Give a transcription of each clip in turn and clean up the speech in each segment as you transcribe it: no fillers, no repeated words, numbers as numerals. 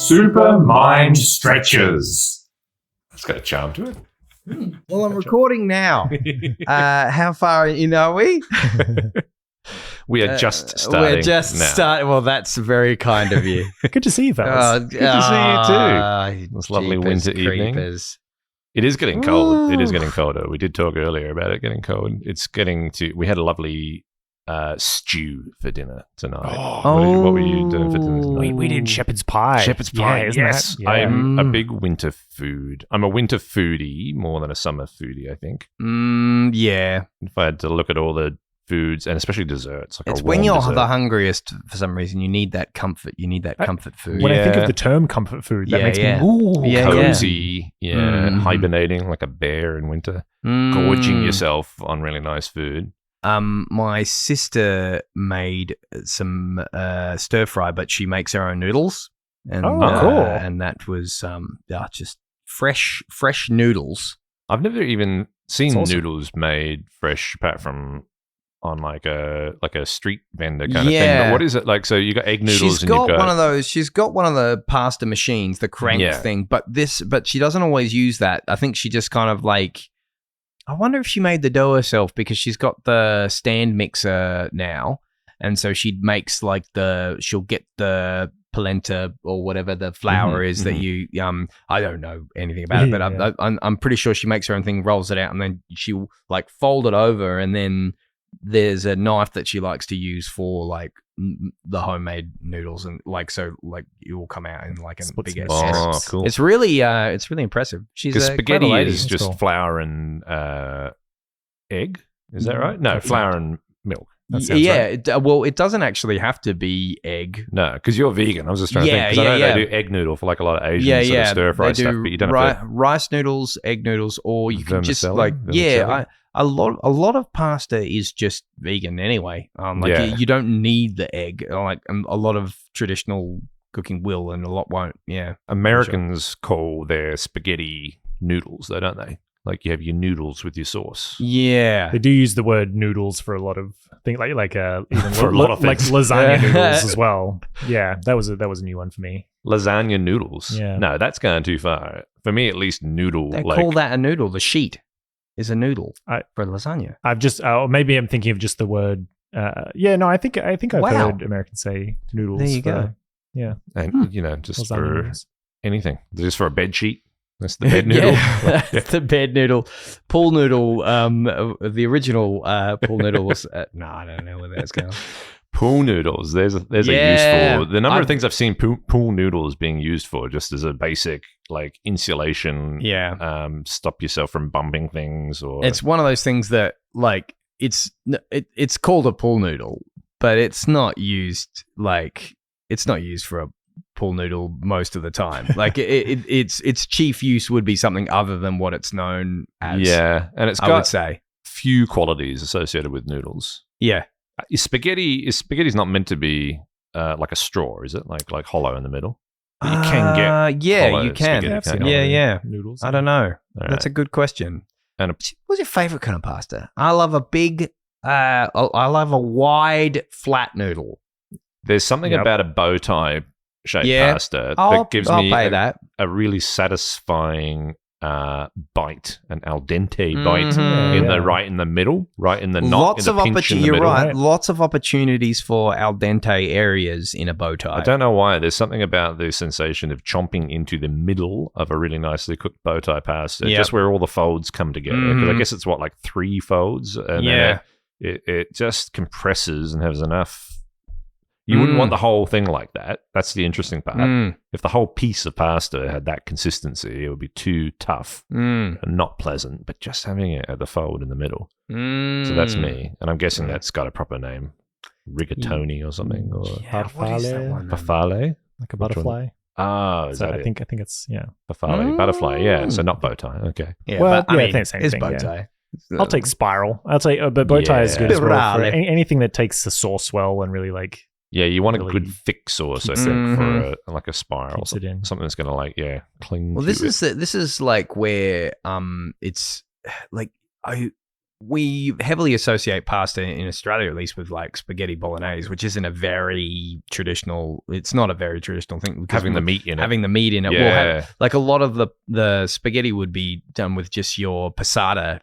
Super Mind Stretchers. It's got a charm to it. Well, I'm recording now. How far in are we? We are just starting. We're just now. starting. Well, that's very kind of you. Good to see you, fellas. Good to see you too. This lovely winter evening. It is getting cold. It is getting colder. We did talk earlier about it getting cold. It's getting to. We had a lovely stew for dinner tonight. What were you doing for dinner tonight? We did shepherd's pie. Shepherd's pie. isn't Yes, that? Yeah. I'm a big winter food. I'm a winter foodie more than a summer foodie. I think. Yeah. If I had to look at all the foods and especially desserts, like It's a when warm you're dessert. the hungriest for some reason. You need that comfort. You need that comfort food. When I think Yeah. of the term comfort food, that Yeah, makes yeah. me ooh, Yeah, cozy, Mhm. hibernating like a bear in winter, gorging yourself on really nice food. My sister made some stir fry, but she makes her own noodles. And, cool. And that was just fresh noodles. I've never even seen That's awesome. noodles made fresh, apart from on like a street vendor kind of thing. Yeah. But what is it like? So you got egg noodles, She's and got you've got one of those. She's got one of the pasta machines, the crank Yeah. thing. But she doesn't always use that. I think she just kind of like. I wonder if she made the dough herself because she's got the stand mixer now, and so she makes like she'll get the polenta or whatever the flour is that you I don't know anything about it, but Yeah. I'm pretty sure she makes her own thing, rolls it out, and then she'll like fold it over, and then there's a knife that she likes to use for like the homemade noodles, and like it will come out in like a Split big some oh, Yes. cool. It's really impressive. She's Because a spaghetti clever lady. is just cool. flour and egg. Is that right? No, flour and milk. That sounds Yeah, right. it doesn't actually have to be egg. No, because you're vegan. I was just trying to think. Because I know they do egg noodle for like a lot of Asian sort of stir fry They stuff, do but you don't have to. rice noodles, egg noodles, or you can just Vermicelli? like Vermicelli? a lot of pasta is just vegan anyway. Yeah. you don't need the egg. Like a lot of traditional cooking will, and a lot won't. Yeah, Americans call their spaghetti noodles, though, don't they? Like you have your noodles with your sauce. yeah. They do use the word noodles for a lot of things, like even For a lot of like things. lasagna noodles as well. Yeah, that was a new one for me. Lasagna noodles. Yeah. No, that's going too far. For me, at least, noodle. They like, call that a noodle. The sheet is a noodle I- for lasagna. I've just maybe I'm thinking of just the word. I think I've Wow. heard Americans say noodles. There you for- go. Yeah, and just lasagna for noodles. anything, just for a bed sheet. That's the bed noodle. Yeah, that's the bed noodle. Pool noodle. The original pool noodle was. No, I don't know where that's going. Pool noodles. There's a use Yeah. for the number of things I've seen pool noodles being used for, just as a basic like insulation. Yeah, Stop yourself from bumping things, or it's one of those things that like it's called a pool noodle, but it's not used for a pool noodle most of the time. Like its chief use would be something other than what it's known as. yeah, and it's I would got say. few qualities associated with noodles. Yeah. Spaghetti's not meant to be like a straw, is it? Like hollow in the middle. But you can get yeah, hollow you can. spaghetti, I've can't seen you? Yeah. noodles. I don't know. All That's a right. good question. And What's your favorite kind of pasta? I love a big. I love a wide flat noodle. There's something Yep. about a bow tie shaped Yeah. pasta I'll that gives me pay that. a really satisfying bite, an al dente bite Mhm. in Yeah. the middle, right in the knot. Lots in of the pinch in opportunities. the You're middle. right. Right. Lots of opportunities for al dente areas in a bow tie. I don't know why. There's something about the sensation of chomping into the middle of a really nicely cooked bow tie pasta, Yep. just where all the folds come together. Because I Mhm. guess it's like 3 folds, and Yeah. then it just compresses and has enough. You wouldn't want the whole thing like that. That's the interesting part. Mm, If the whole piece of pasta had that consistency, it would be too tough mm, and not pleasant. But just having it at the fold in the middle. mm. So that's me, and I'm guessing that's got a proper name, rigatoni or something, or Yeah, what is that Farfalle. one? bafale. like a Which one? butterfly. Oh, is So that I it? think it's Bafale, butterfly, yeah. So not bow tie. Okay. Yeah, Well, but, I yeah, I mean, think same it's thing, bow yeah. tie. I'll take spiral. I'll take, but bow tie is good as well. For Spirale. anything that takes the sauce well and really like Yeah, you want a Really good thick sauce, I keeps think, it- for like a spiral, keeps it in. something that's going to cling. Well, to this it. is like where it's like we heavily associate pasta in Australia, at least, with like spaghetti bolognese, which isn't a very traditional. It's not a very traditional thing. Having the meat in it. Having the meat in it. Yeah. Well, like a lot of the spaghetti would be done with just your passata.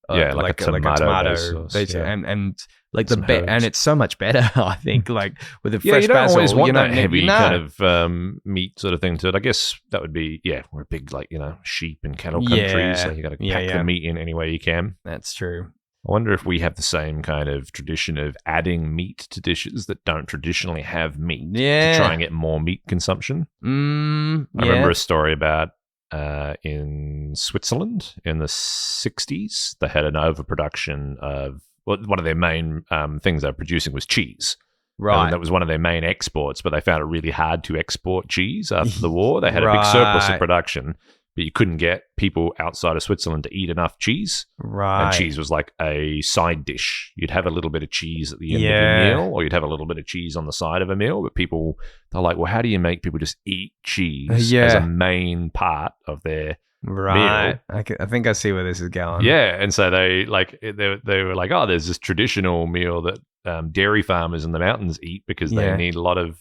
Like a tomato sauce, and like some and herbs. it's so much better, I think. Like with a Yeah, fresh you don't basil, always want you that don't heavy need- kind of meat sort of thing to it. I guess that would be, we're a big, like, sheep and cattle country, so you got to pack the meat in any way you can. That's true. I wonder if we have the same kind of tradition of adding meat to dishes that don't traditionally have meat to try and get more meat consumption. I remember a story about in Switzerland in the 60s, they had an overproduction of, one of their main things they were producing was cheese. Right. And that was one of their main exports, but they found it really hard to export cheese after the war. They had a big surplus of production, but you couldn't get people outside of Switzerland to eat enough cheese. Right. And cheese was like a side dish. You'd have a little bit of cheese at the end of a meal, or you'd have a little bit of cheese on the side of a meal. But people, they're like, well, how do you make people just eat cheese as a main part of their right. meal? I think I see where this is going. Yeah. And so they were like, oh, there's this traditional meal that dairy farmers in the mountains eat because they need a lot of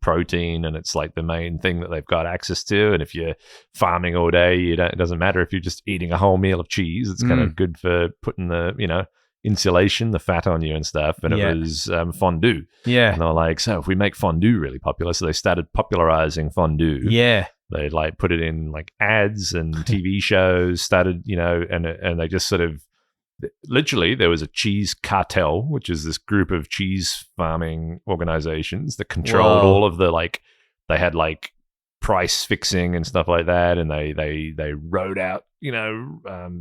protein, and it's like the main thing that they've got access to. And if you're farming all day, it doesn't matter if you're just eating a whole meal of cheese. It's kind of good for putting the insulation, the fat on you and stuff. And it was fondue. Yeah. And they were like, so if we make fondue really popular, so they started popularizing fondue. Yeah. They like put it in like ads and TV shows. Started, and they just sort of. Literally, there was a cheese cartel, which is this group of cheese farming organizations that controlled all of the they had like price fixing and stuff like that, and they wrote out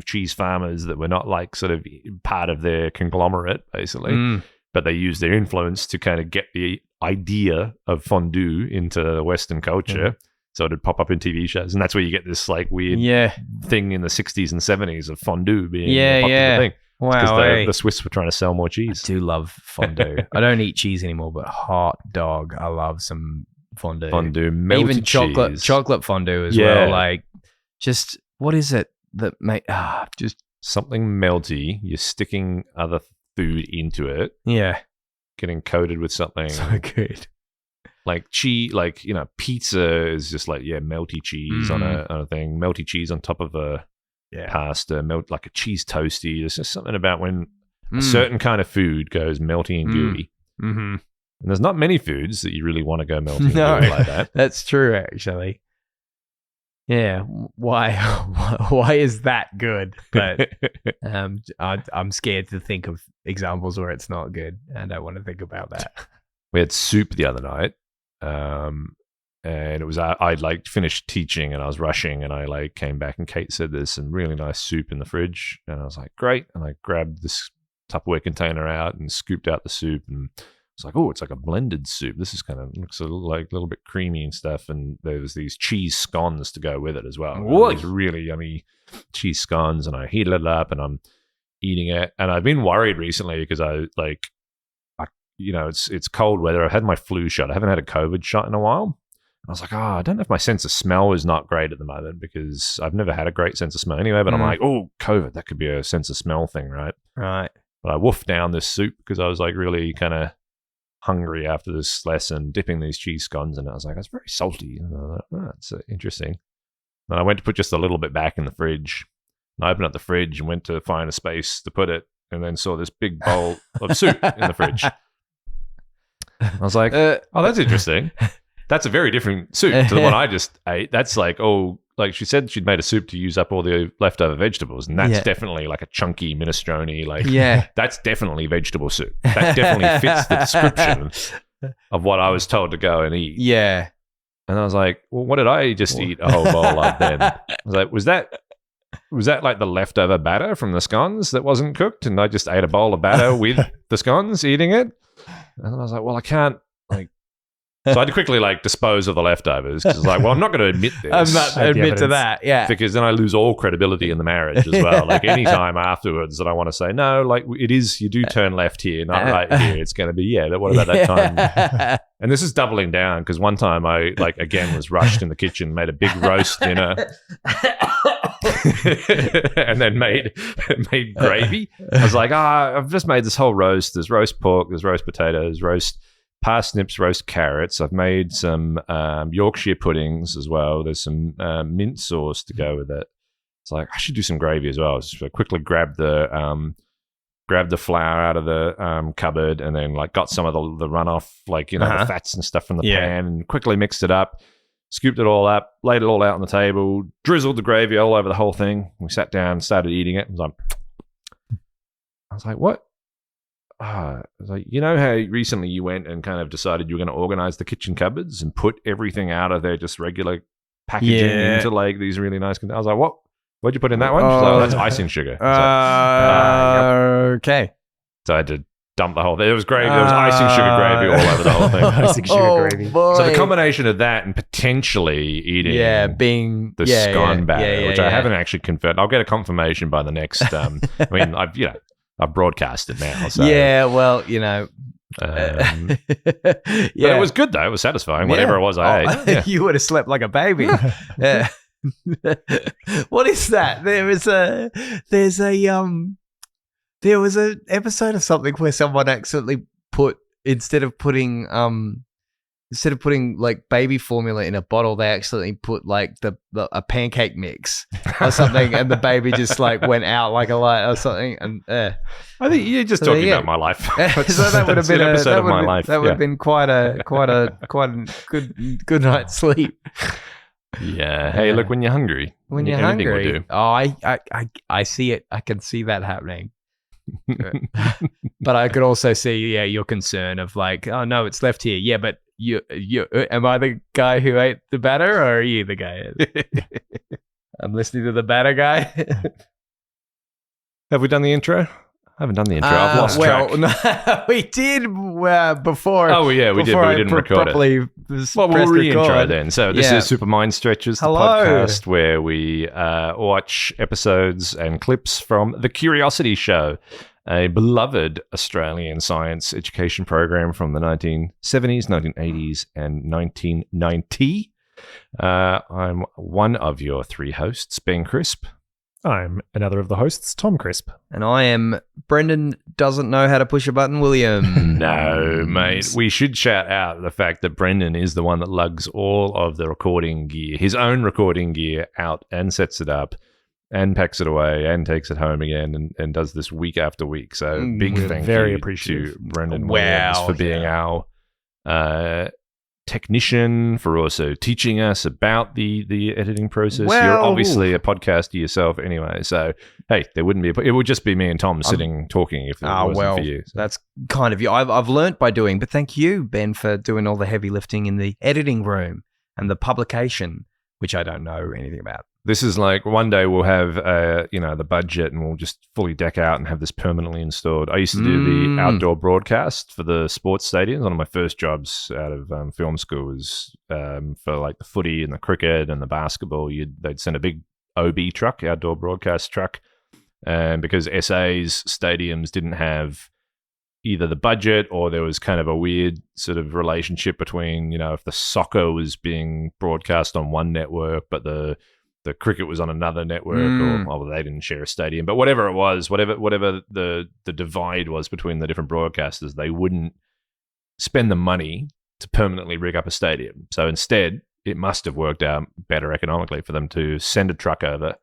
cheese farmers that were not like sort of part of their conglomerate basically, but they used their influence to kind of get the idea of fondue into Western culture. So it'd pop up in TV shows, and that's where you get this like weird thing in the 60s and 70s of fondue being a popular thing. Wow, because the Swiss were trying to sell more cheese. I do love fondue. I don't eat cheese anymore, but hot dog, I love some fondue. Melted even chocolate fondue as well. Like, just what is it that make just something melty? You're sticking other food into it. Yeah, getting coated with something so good. Like cheese, pizza is just like melty cheese on a thing, melty cheese on top of a pasta, like a cheese toasty. There's just something about when a certain kind of food goes melty and gooey. And there's not many foods that you really want to go melty and gooey like that. That's true, actually. Yeah, why is that good? But I'm scared to think of examples where it's not good, and I don't want to think about that. We had soup the other night. And it was I'd like finished teaching and I was rushing, and I came back and Kate said there's some really nice soup in the fridge, and I was like, great. And I grabbed this Tupperware container out and scooped out the soup, and I was like, oh, it's like a blended soup. This is looks a little bit creamy and stuff. And there was these cheese scones to go with it as well. These really yummy cheese scones, and I heated it up and I'm eating it. And I've been worried recently because it's cold weather. I've had my flu shot. I haven't had a COVID shot in a while. I was like, I don't know if my sense of smell is not great at the moment, because I've never had a great sense of smell anyway. But I'm like, oh, COVID, that could be a sense of smell thing, right? Right. But I woofed down this soup because I was like really kind of hungry after this lesson, dipping these cheese scones in it. I was like, it's very salty. And I was like, oh, that's interesting. Then I went to put just a little bit back in the fridge. And I opened up the fridge and went to find a space to put it, and then saw this big bowl of soup in the fridge. I was like, oh, that's interesting. That's a very different soup to the one I just ate. That's like she said she'd made a soup to use up all the leftover vegetables, and that's definitely like a chunky minestrone. That's definitely vegetable soup. That definitely fits the description of what I was told to go and eat. Yeah. And I was like, well, what did I just eat a whole bowl of then? I was like, was that like the leftover batter from the scones that wasn't cooked, and I just ate a bowl of batter with the scones eating it? And I was like, well, I can't so I had to quickly dispose of the leftovers, because I was like, well, I'm not going to admit this. I'm not admit to that, yeah. Because then I lose all credibility in the marriage as well. Any time afterwards that I want to say, no, it is, you do turn left here, not right here. It's going to be, but what about that time? And this is doubling down, because one time I, again, was rushed in the kitchen, made a big roast dinner. and then made gravy. I was like, I've just made this whole roast. There's roast pork, there's roast potatoes, roast parsnips, roast carrots. I've made some Yorkshire puddings as well. There's some mint sauce to go with it. It's like, I should do some gravy as well. So I quickly grabbed the flour out of the cupboard, and then like got some of the runoff, like, the fats and stuff from the pan, and quickly mixed it up, scooped it all up, laid it all out on the table, drizzled the gravy all over the whole thing. We sat down and started eating it. I was like, what? I was like, how recently you went and kind of decided you were going to organize the kitchen cupboards and put everything out of their just regular packaging into like these really nice containers. I was like, what? What'd you put in that one? She's like, that's icing sugar. Okay. So I had to dump the whole thing. It was gravy. There was icing sugar gravy all over the whole thing. Icing sugar gravy. Boy. So the combination of that and potentially eating the scone batter, which I haven't actually confirmed. I'll get a confirmation by the next. I mean, I've broadcast it now. So, yeah, well, but it was good though. It was satisfying. Whatever it was I ate. Yeah. You would have slept like a baby. Yeah. What is that? There was an episode of something where someone accidentally put instead of putting like baby formula in a bottle, they accidentally put like a pancake mix or something, and the baby just like went out like a light or something. And I think you're just talking about my life. So that would have been an episode of my life. That would have been quite a good night's sleep. Yeah. Hey, look, when you're hungry, anything will do. Oh, I see it. I can see that happening. But I could also see, your concern of like, oh no, it's left here. Yeah, but you am I the guy who ate the batter, or are you the guy? I'm listening to the batter guy. Have we done the intro? I haven't done the intro. I've lost track. No, we did before. Oh, yeah, we did, but we didn't record it. Well, we'll re-intro then. So this is Super Mind Stretchers, the podcast where we watch episodes and clips from The Curiosity Show, a beloved Australian science education program from the 1970s, 1980s, and 1990. I'm one of your three hosts, Ben Crisp. I'm another of the hosts, Tom Crisp. And I am Brendan doesn't know how to push a button, William. No, mate. We should shout out the fact that Brendan is the one that lugs all of the recording gear, his own recording gear, out and sets it up and packs it away and takes it home again and does this week after week. So big thank you to Brendan Williams for being our technician, for also teaching us about the editing process. You're obviously a podcaster yourself anyway, so hey, there wouldn't be it would just be me and Tom sitting talking if it wasn't for you. So. That's kind of you. I've learnt by doing, but thank you, Ben, for doing all the heavy lifting in the editing room and the publication, which I don't know anything about. This is like one day we'll have the budget and we'll just fully deck out and have this permanently installed. I used to do the outdoor broadcast for the sports stadiums. One of my first jobs out of film school was for like the footy and the cricket and the basketball. They'd send a big OB truck, outdoor broadcast truck, and because SA's stadiums didn't have either the budget or there was kind of a weird sort of relationship between, if the soccer was being broadcast on one network but the cricket was on another network, or they didn't share a stadium. But whatever it was, whatever the divide was between the different broadcasters, they wouldn't spend the money to permanently rig up a stadium. So instead, it must have worked out better economically for them to send a truck over,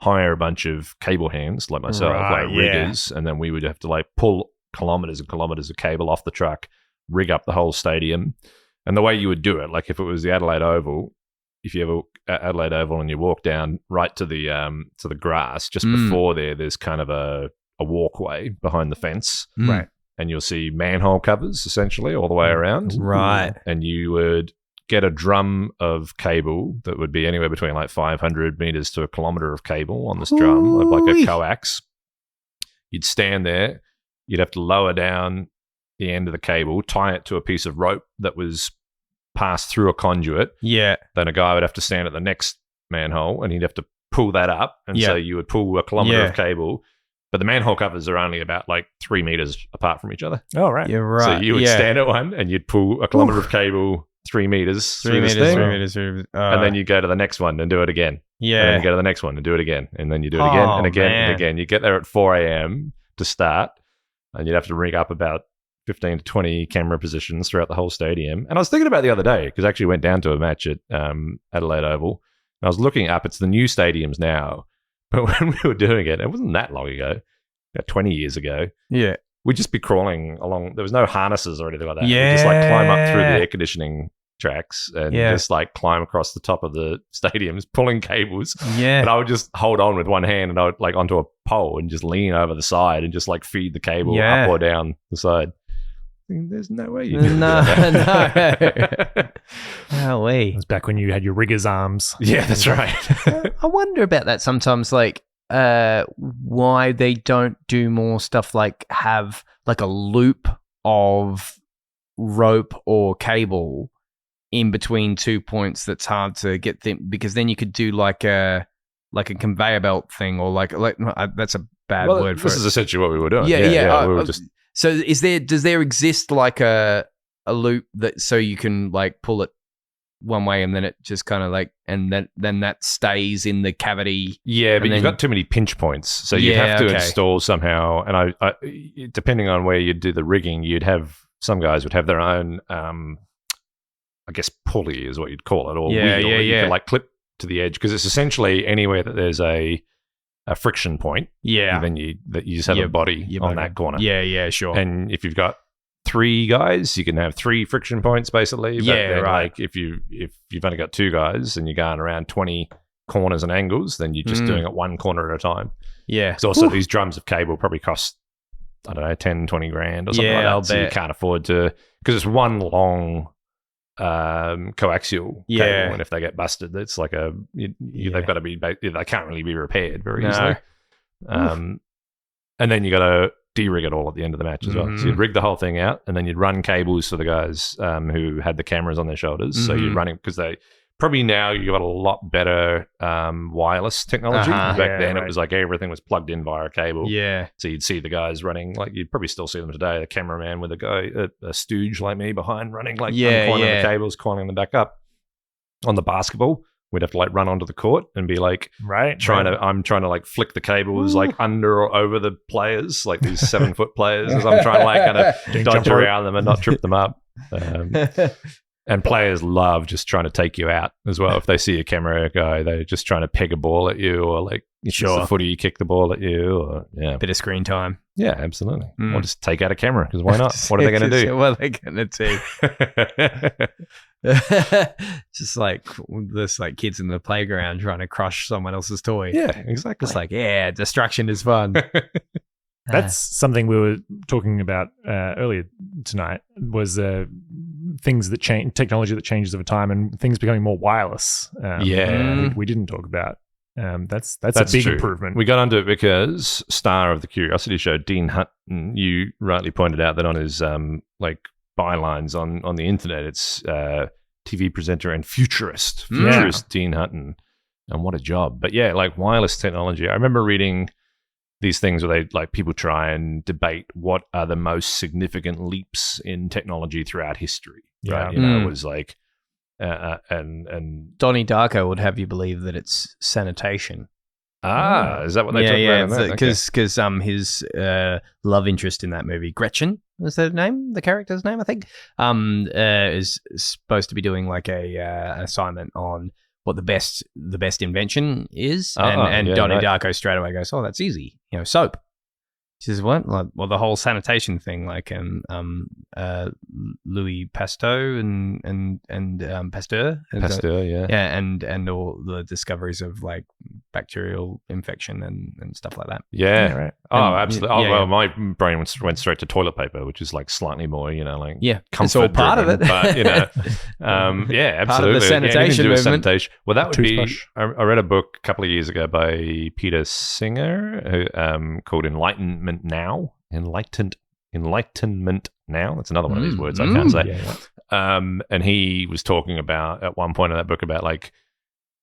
hire a bunch of cable hands like myself, riggers, and then we would have to like pull kilometers and kilometers of cable off the truck, rig up the whole stadium. And the way you would do it, like if it was the Adelaide Oval, if you have Adelaide Oval and you walk down right to the grass, just before there's kind of a walkway behind the fence. Right. And you'll see manhole covers essentially all the way around. Right. And you would get a drum of cable that would be anywhere between like 500 meters to a kilometer of cable on this drum of like a coax. You'd stand there. You'd have to lower down the end of the cable, tie it to a piece of rope that was passed through a conduit. Yeah. Then a guy would have to stand at the next manhole and he'd have to pull that up. And so you would pull a kilometer of cable, but the manhole covers are only about like 3 meters apart from each other. Oh, right. You're right. So you would stand at one and you'd pull a kilometer of cable 3 meters through this thing. 3 meters. And then you go to the next one and do it again. Yeah. And then you go to the next one and do it again. And then you do it again and again and again. You get there at 4 a.m. to start, and you'd have to rig up about 15 to 20 camera positions throughout the whole stadium. And I was thinking about it the other day, because I actually went down to a match at Adelaide Oval. And I was looking up, it's the new stadiums now. But when we were doing it, it wasn't that long ago, about 20 years ago. Yeah. We'd just be crawling along. There was no harnesses or anything like that. We'd just like climb up through the air conditioning tracks and just like climb across the top of the stadiums, pulling cables. Yeah. And I would just hold on with one hand and I would like onto a pole and just lean over the side and just like feed the cable up or down the side. There's no way you do that. No. No way. It was back when you had your rigger's arms. Yeah, that's right. I wonder about that sometimes, like why they don't do more stuff like have like a loop of rope or cable in between 2 points that's hard to get them, because then you could do like a conveyor belt thing, or like that's a bad word for it. This is essentially what we were doing. Yeah. We were just... So does there exist like a loop that so you can like pull it one way and then it just kind of like, and then that stays in the cavity? Yeah, but you've got too many pinch points, so you'd have to install somehow. And I depending on where you do the rigging, some guys would have their own, I guess pulley is what you'd call it, or wheel. You can like clip to the edge, because it's essentially anywhere that there's a friction point. Yeah, and then you just have a body on that corner. Yeah, sure. And if you've got 3 guys, you can have 3 friction points basically. But then, like if you've only got 2 guys and you're going around 20 corners and angles, then you're just doing it one corner at a time. Yeah. Because also these drums of cable probably cost, I don't know, 10, 20 grand or something like that. I'll bet. You can't afford to, because it's one long coaxial cable, and if they get busted, it's like they've got to be, they can't really be repaired very easily. And then you got to de-rig it all at the end of the match as well. So you'd rig the whole thing out, and then you'd run cables for the guys who had the cameras on their shoulders. So you'd run it, because they probably now you've got a lot better wireless technology. Back then it was like everything was plugged in via a cable. Yeah. So you'd see the guys running, like you'd probably still see them today, the cameraman with a guy, a stooge like me behind, running like uncoiling the cables, coiling them back up. On the basketball, we'd have to like run onto the court and be like I'm trying to like flick the cables like under or over the players, like these 7-foot players, as I'm trying to like kind of dodge around them and not trip them up. And players love just trying to take you out as well. If they see a camera guy, they're just trying to peg a ball at you, or like it's the footy, kick the ball at you, or bit of screen time. Yeah, absolutely. Or just take out a camera, because why not? What are they going to do? What are they going to do? Just like this, like kids in the playground trying to crush someone else's toy. Yeah, exactly. Just like, destruction is fun. That's something we were talking about earlier tonight, was things that change, technology that changes over time, and things becoming more wireless. We didn't talk about. That's a big improvement. We got onto it because star of the Curiosity Show, Dean Hutton, you rightly pointed out that on his like bylines on the internet, it's TV presenter and futurist Dean Hutton, and what a job. But yeah, like wireless technology. I remember reading these things where they like people try and debate what are the most significant leaps in technology throughout history. Right? It was like and Donnie Darko would have you believe that it's sanitation. Is that what they talk about? Because his love interest in that movie, Gretchen, was that name? The character's name, I think, is supposed to be doing like an assignment on what the best invention is, and Donnie Darko straight away goes, that's easy, soap. She says, what? Like, well, the whole sanitation thing, like Louis Pasteur and Pasteur. And all the discoveries of like bacterial infection and stuff like that. Yeah, right. Absolutely. Well, my brain went straight to toilet paper, which is like slightly more, like it's all part of it. But absolutely. Part of the sanitation movement. Sanitation. Well, that would be. I read a book a couple of years ago by Peter Singer called Enlightenment Now. Enlightenment Now. That's another one of these words I can't say. And he was talking about at one point in that book about like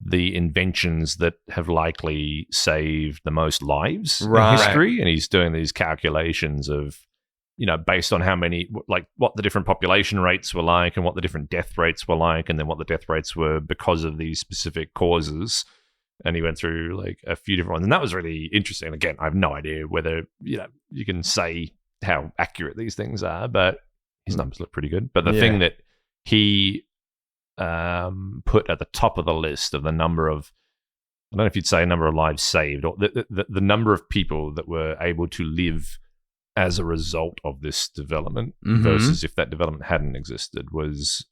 the inventions that have likely saved the most lives in history, and he's doing these calculations of, based on how many, like what the different population rates were like, and what the different death rates were like, and then what the death rates were because of these specific causes. and he went through like a few different ones, and that was really interesting. Again, I have no idea whether you can say how accurate these things are, but his numbers look pretty good. But the thing that he put at the top of the list of the number of, I don't know if you'd say number of lives saved, or the number of people that were able to live as a result of this development versus if that development hadn't existed, was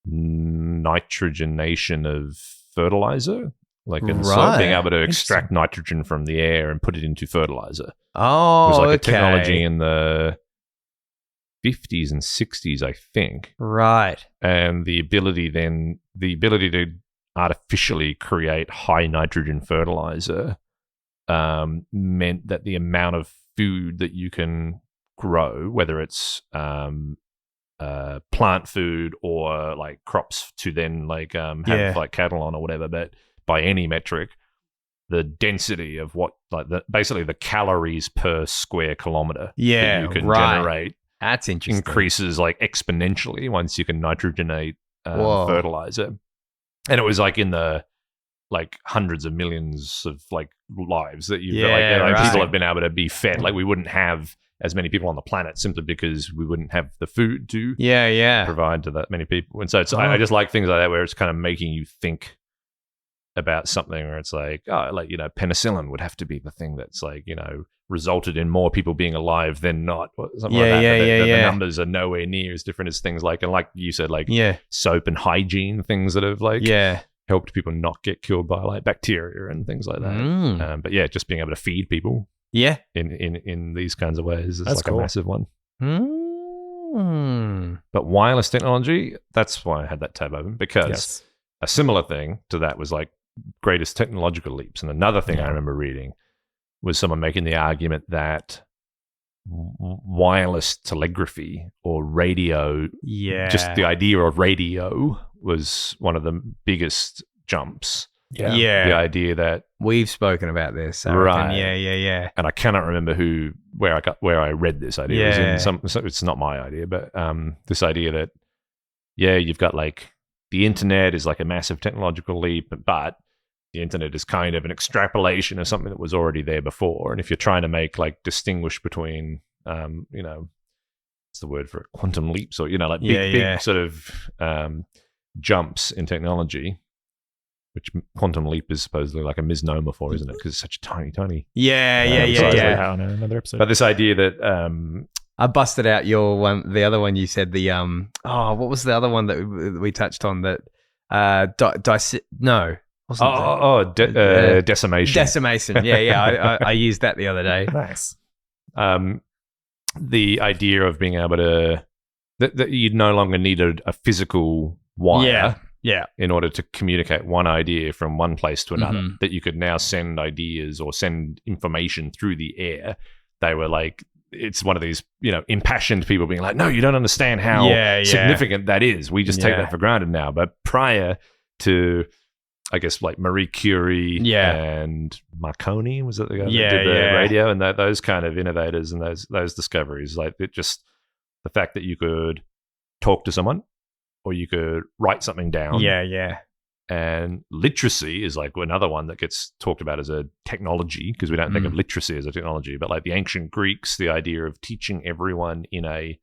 nitrogenation of fertilizer, like in soil, being able to extract nitrogen from the air and put it into fertilizer. Oh, it was like a technology in the 50s and 60s, I think. Right. And the ability to artificially create high nitrogen fertilizer meant that the amount of food that you can grow, whether it's plant food or like crops to then like have like cattle on or whatever, but by any metric, the density of what like basically the calories per square kilometer that you can generate, that's interesting, increases like exponentially once you can nitrogenate fertilizer. And it was like in the like hundreds of millions of like lives that you've people have been able to be fed. Like we wouldn't have as many people on the planet simply because we wouldn't have the food to provide to that many people. And so it's, I just like things like that where it's kind of making you think about something where it's like, penicillin would have to be the thing that's like, resulted in more people being alive than not, or something like that. The numbers are nowhere near as different as things like, and like you said, like soap and hygiene, things that have like helped people not get killed by like bacteria and things like that. But just being able to feed people in these kinds of ways is like a massive one. But wireless technology, that's why I had that tab open, because a similar thing to that was like greatest technological leaps. And another thing I remember reading was someone making the argument that wireless telegraphy or radio, just the idea of radio was one of the biggest jumps. The idea that we've spoken about this, right? Yeah. And I cannot remember where I read this idea. It was in it's not my idea, but this idea that you've got like the internet is like a massive technological leap, but the internet is kind of an extrapolation of something that was already there before. And if you're trying to make like distinguish between, what's the word for it? Quantum leaps, or like big sort of jumps in technology, which quantum leap is supposedly like a misnomer for, isn't it? Because it's such a tiny. On another episode. But this idea that I busted out your one, the other one you said, the what was the other one that we touched on? That decimation. Decimation. I used that the other day. Nice. The idea of being able to that you'd no longer need a physical wire. In order to communicate one idea from one place to another, that you could now send ideas or send information through the air. They were like, it's one of these, impassioned people being like, no, you don't understand how significant that is. We just take that for granted now. But prior to, I guess, like Marie Curie and Marconi, was that the guy that did the radio, and those kind of innovators and those discoveries, like the fact that you could talk to someone, or you could write something down. And literacy is like another one that gets talked about as a technology, because we don't think of literacy as a technology. But like the ancient Greeks, the idea of teaching everyone in a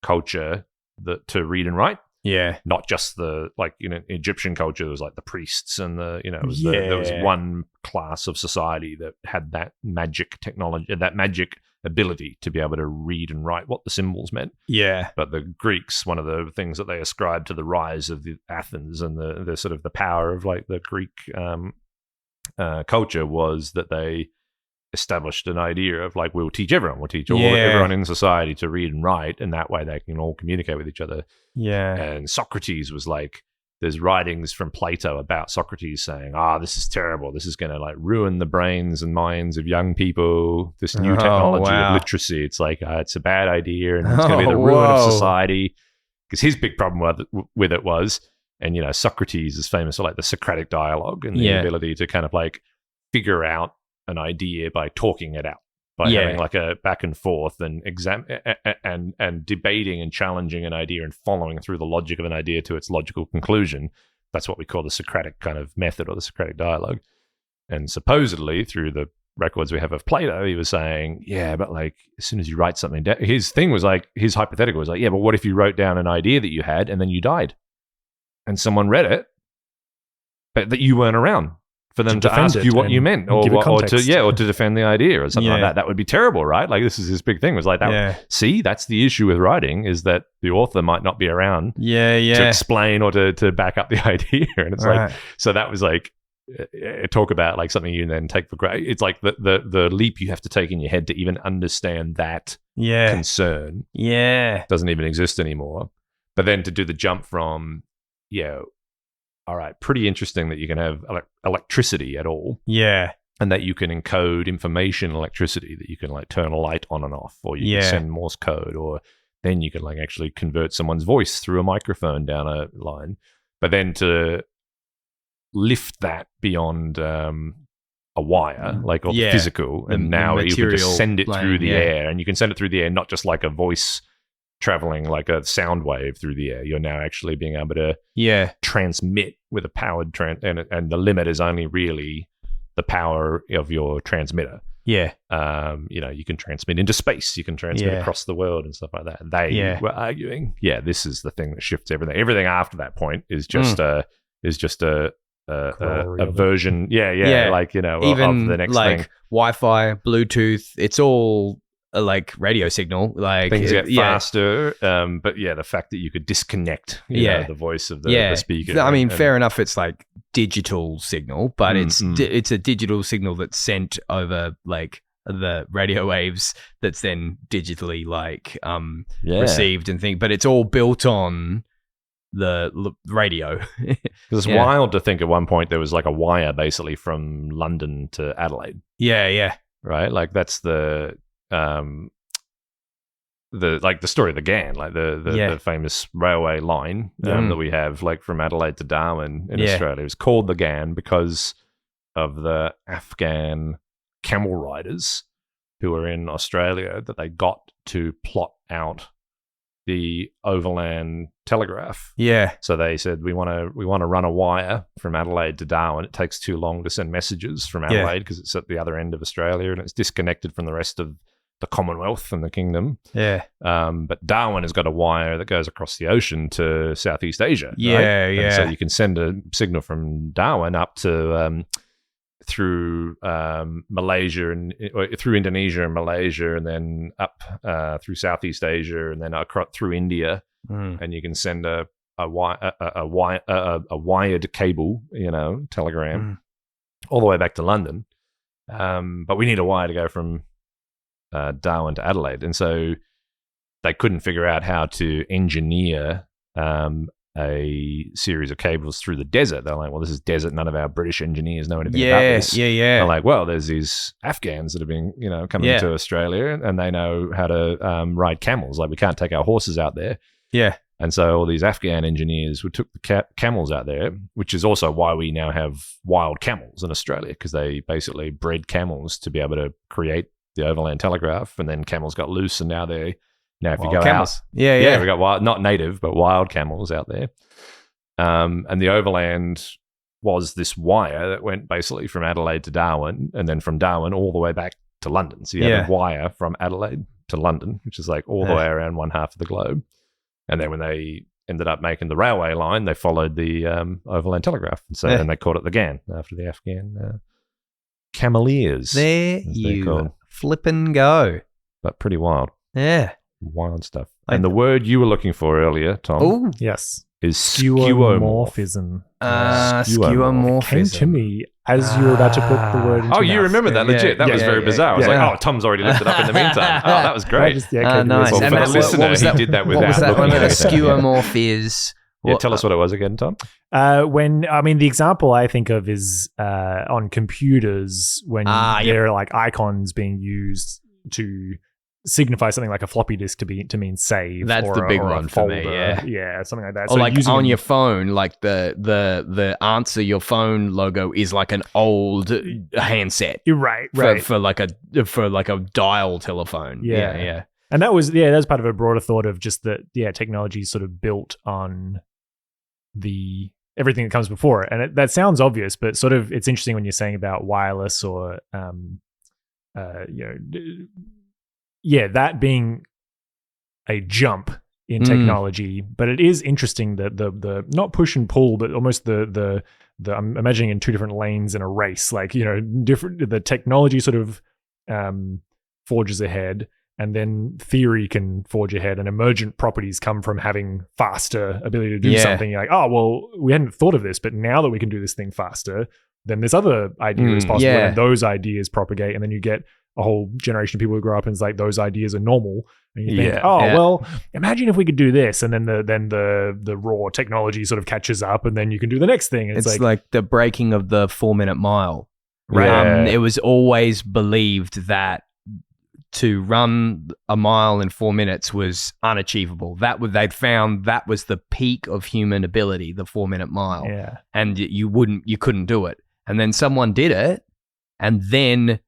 culture to read and write. Not just the, like, Egyptian culture, there was like the priests and there was one class of society that had that magic technology, that magic ability to be able to read and write what the symbols meant. But the Greeks, one of the things that they ascribed to the rise of the Athens and the sort of the power of like the Greek culture was that they established an idea of like, we'll teach everyone, everyone in society to read and write, and that way they can all communicate with each other. And Socrates was like, there's writings from Plato about Socrates saying, this is terrible. This is going to like ruin the brains and minds of young people. This new technology of literacy. It's like, it's a bad idea, and it's going to be the ruin of society. Because his big problem with it was, and Socrates is famous for like the Socratic dialogue and the ability to kind of like figure out an idea by talking it out, by having like a back and forth and and debating and challenging an idea and following through the logic of an idea to its logical conclusion. That's what we call the Socratic kind of method or the Socratic dialogue. And supposedly through the records we have of Plato, he was saying, yeah, but like as soon as you write something down, his thing was like, his hypothetical was like, yeah, but what if you wrote down an idea that you had and then you died and someone read it, but that you weren't around for them to ask you what you meant or to defend the idea or something like that. That would be terrible, right? Like this is his big thing was like that. See, that's the issue with writing is that the author might not be around to explain or to back up the idea. And it's like, so that was like, talk about like something you then take for granted. It's like the leap you have to take in your head to even understand that concern doesn't even exist anymore. But then to do the jump from, all right, pretty interesting that you can have electricity at all. Yeah. And that you can encode information, electricity, that you can like turn a light on and off, or you can send Morse code, or then you can like actually convert someone's voice through a microphone down a line. But then to lift that beyond a wire, like or physical, and now you can just send it through the air, and you can send it through the air, not just like a voice traveling like a sound wave through the air. You're now actually being able to transmit with a powered and the limit is only really the power of your transmitter. You can transmit into space, you can transmit across the world and stuff like that. They were arguing, this is the thing that shifts everything. Everything after that point is just a version, like even of the next like thing. Wi-Fi, Bluetooth, it's all like radio signal. Like things get faster, but the fact that you could disconnect, the voice of the speaker. I mean, fair enough. It's like digital signal, but it's a digital signal that's sent over like the radio waves that's then digitally like received and things. But it's all built on the radio. It's wild to think at one point there was like a wire basically from London to Adelaide. Right, like that's the story of the GAN, like the famous railway line that we have like from Adelaide to Darwin in Australia. It was called the GAN because of the Afghan camel riders who were in Australia that they got to plot out the overland telegraph. So they said we want to run a wire from Adelaide to Darwin. It takes too long to send messages from Adelaide because it's at the other end of Australia and it's disconnected from the rest of the Commonwealth and the kingdom. But Darwin has got a wire that goes across the ocean to Southeast Asia. And so you can send a signal from Darwin up to through Malaysia and through Indonesia and Malaysia, and then up through Southeast Asia, and then across through India, and you can send a wired cable, telegram, all the way back to London. But we need a wire to go from Darwin to Adelaide, and so they couldn't figure out how to engineer a series of cables through the desert. They're like, well, this is desert. None of our British engineers know anything about this. They're like, well, there's these Afghans that have been, coming to Australia, and they know how to ride camels. Like, we can't take our horses out there. And so all these Afghan engineers took the camels out there, which is also why we now have wild camels in Australia, because they basically bred camels to be able to create the overland telegraph, and then camels got loose, and now if wild you go camels. out, we got wild, not native, but wild camels out there. And the overland was this wire that went basically from Adelaide to Darwin, and then from Darwin all the way back to London. So you had a wire from Adelaide to London, which is like all the way around one half of the globe. And then when they ended up making the railway line, they followed the overland telegraph. And so and they called it the GAN after the Afghan cameleers. There you flippin' go. But pretty wild. Yeah. Wild stuff. And the word you were looking for earlier, Tom. Oh, yes. Is skeuomorphism. Skeuomorphism. Came to me as you were about to put the word into you remember that legit. That was very bizarre. I was like, Tom's already looked it up in the meantime. Oh, that was great. Nice. Well, for the listener, he did that without looking at it. Skeuomorph tell us what it was again, Tom. The example I think of is on computers when there are like icons being used to signify something like a floppy disk to mean save. That's the big one for me. Yeah, something like that. Or so like on your phone, like the answer your phone logo is like an old handset. You're right. For like a dial telephone. Yeah. And that was part of a broader thought of just that technology is sort of built on the everything that comes before it. And that sounds obvious, but sort of it's interesting when you're saying about wireless or, that being a jump in technology. But it is interesting that the not push and pull, but almost the I'm imagining in two different lanes in a race, like, different, the technology sort of forges ahead, and then theory can forge ahead, and emergent properties come from having faster ability to do something. You're like, oh, well, we hadn't thought of this, but now that we can do this thing faster, then this other idea is possible, and those ideas propagate, and then you get a whole generation of people who grow up and it's like those ideas are normal, and you think, well, imagine if we could do this, and then the raw technology sort of catches up, and then you can do the next thing. It's like the breaking of the 4-minute mile. Right. It was always believed that to run a mile in 4 minutes was unachievable. They'd found that was the peak of human ability, the 4-minute mile. Yeah. And you couldn't do it. And then someone did it, and then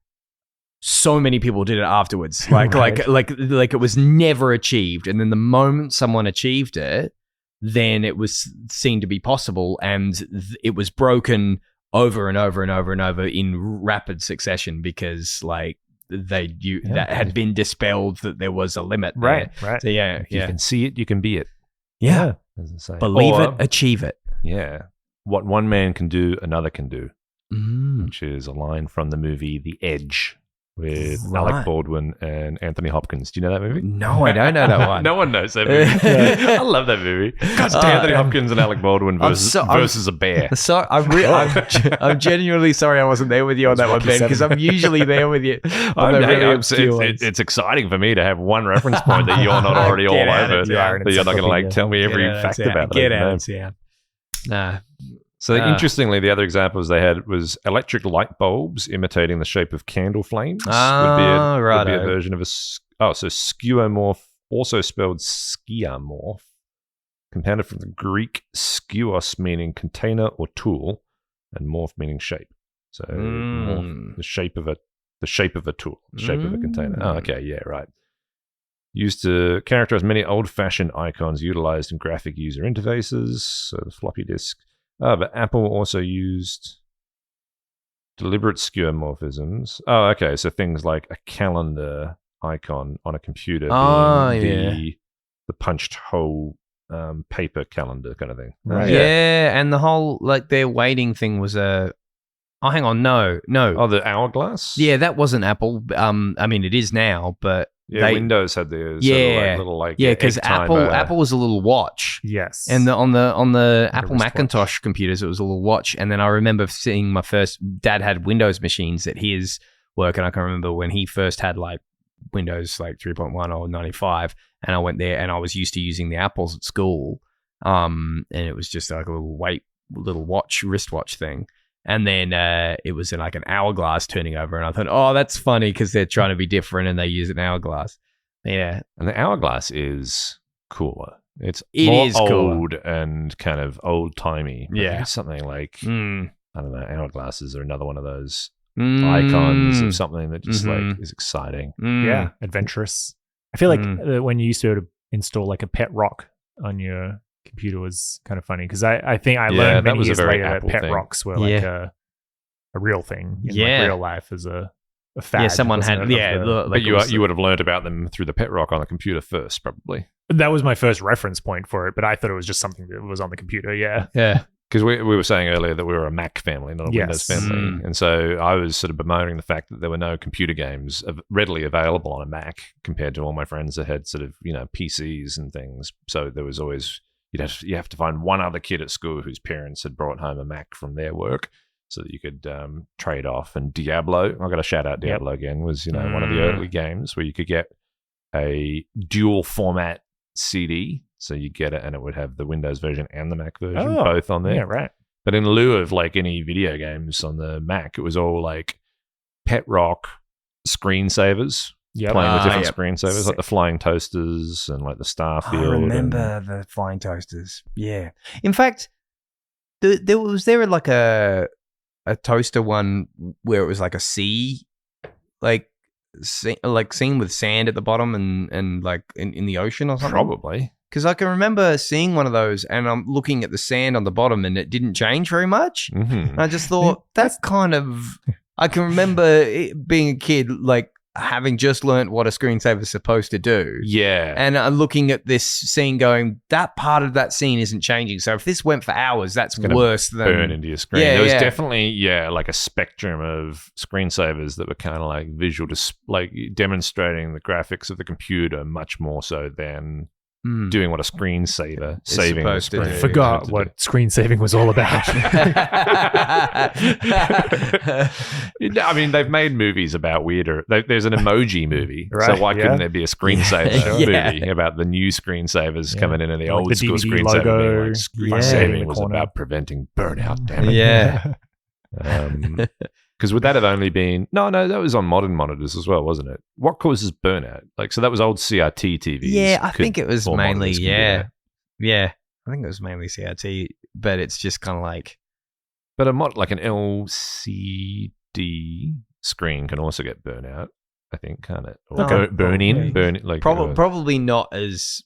so many people did it afterwards. Like it was never achieved. And then the moment someone achieved it, then it was seen to be possible, and it was broken over and over and over and over in rapid succession, because that had been dispelled that there was a limit. Right. So if you can see it, you can be it. Yeah. As I say. Believe it, achieve it. Yeah. What one man can do, another can do. Which is a line from the movie The Edge with Alec Baldwin and Anthony Hopkins. Do you know that movie? No, I don't know that one. No one knows that movie. I love that movie. It's Anthony Hopkins and Alec Baldwin versus a bear. So I'm genuinely sorry I wasn't there with you on that one, Ben, because I'm usually there with you. It's exciting for me to have one reference point that you're not already all over. That you're not going to tell me every fact about it. Get out, Nah. So interestingly, the other examples they had was electric light bulbs imitating the shape of candle flames. Would be a version of so skeuomorph, also spelled skiamorph, compounded from the Greek skeuos meaning container or tool, and morph meaning shape. So morph, the shape of a tool, the shape of a container. Oh, okay, yeah, right. Used to characterize many old-fashioned icons utilized in graphic user interfaces. So the floppy disk. But Apple also used deliberate skeuomorphisms. Oh, okay. So things like a calendar icon on a computer being the punched hole paper calendar kind of thing. Right. Yeah, and the whole their weighting thing was a... Oh, hang on. No. Oh, the hourglass? Yeah, that wasn't Apple. I mean, it is now, but... Yeah, Windows had theirs. Because Apple was a little watch. Yes, and on the Apple Macintosh computers, it was a little watch. And then I remember seeing my first dad had Windows machines at his work, and I can remember when he first had Windows 3.1 or 95, and I went there, and I was used to using the Apples at school, and it was just like a little wristwatch thing. And then it was in an hourglass turning over, and I thought, oh, that's funny because they're trying to be different and they use an hourglass. Yeah, and the hourglass is cooler. It is old and kind of old timey. Yeah, it's something like I don't know. Hourglasses are another one of those icons of something that just is exciting. Yeah, adventurous. I feel like when you used to be able to install a pet rock on your computer was kind of funny, because I think I learned many years later that pet rocks were a real thing in real life as a fad. Yeah, someone had but you would have learned about them through the pet rock on the computer first, probably. That was my first reference point for it, but I thought it was just something that was on the computer. Yeah. Because we were saying earlier that we were a Mac family, not a Windows family. And so I was sort of bemoaning the fact that there were no computer games readily available on a Mac compared to all my friends that had sort of, PCs and things. So there was always, you have to find one other kid at school whose parents had brought home a Mac from their work so that you could trade off. And Diablo, I've got to shout out Diablo again, was, one of the early games where you could get a dual format CD. So you get it, and it would have the Windows version and the Mac version both on there. Yeah, right. But in lieu of any video games on the Mac, it was all pet rock screensavers. Playing with different screensavers, like the Flying Toasters and the Starfield. I remember the Flying Toasters. Yeah. In fact, was there a toaster one where it was a C, scene with sand at the bottom and like in the ocean or something? Probably. Because I can remember seeing one of those and I'm looking at the sand on the bottom and it didn't change very much. Mm-hmm. And I just thought that's kind of, I can remember being a kid, like having just learned what a screensaver is supposed to do. Yeah. And I'm looking at this scene going, that part of that scene isn't changing. So if this went for hours, that's worse than burn into your screen. There was definitely, like a spectrum of screensavers that were kind of like visual, like demonstrating the graphics of the computer much more so than doing what a screensaver saving the screen. I forgot what screen saving was all about. I mean, they've made movies about weirder. There's an emoji movie, right, so why couldn't there be a screensaver movie about the new screensavers coming in and the like old school screensaver being like screen saving was about preventing burnout? Damn it! Yeah. Because would that have only been no? That was on modern monitors as well, wasn't it? What causes burnout? Like, so that was old CRT TVs. Yeah, I think it was mainly I think it was mainly CRT, but it's just kind of like. But like an LCD screen can also get burnout. I think, can't it? Or burn like probably not as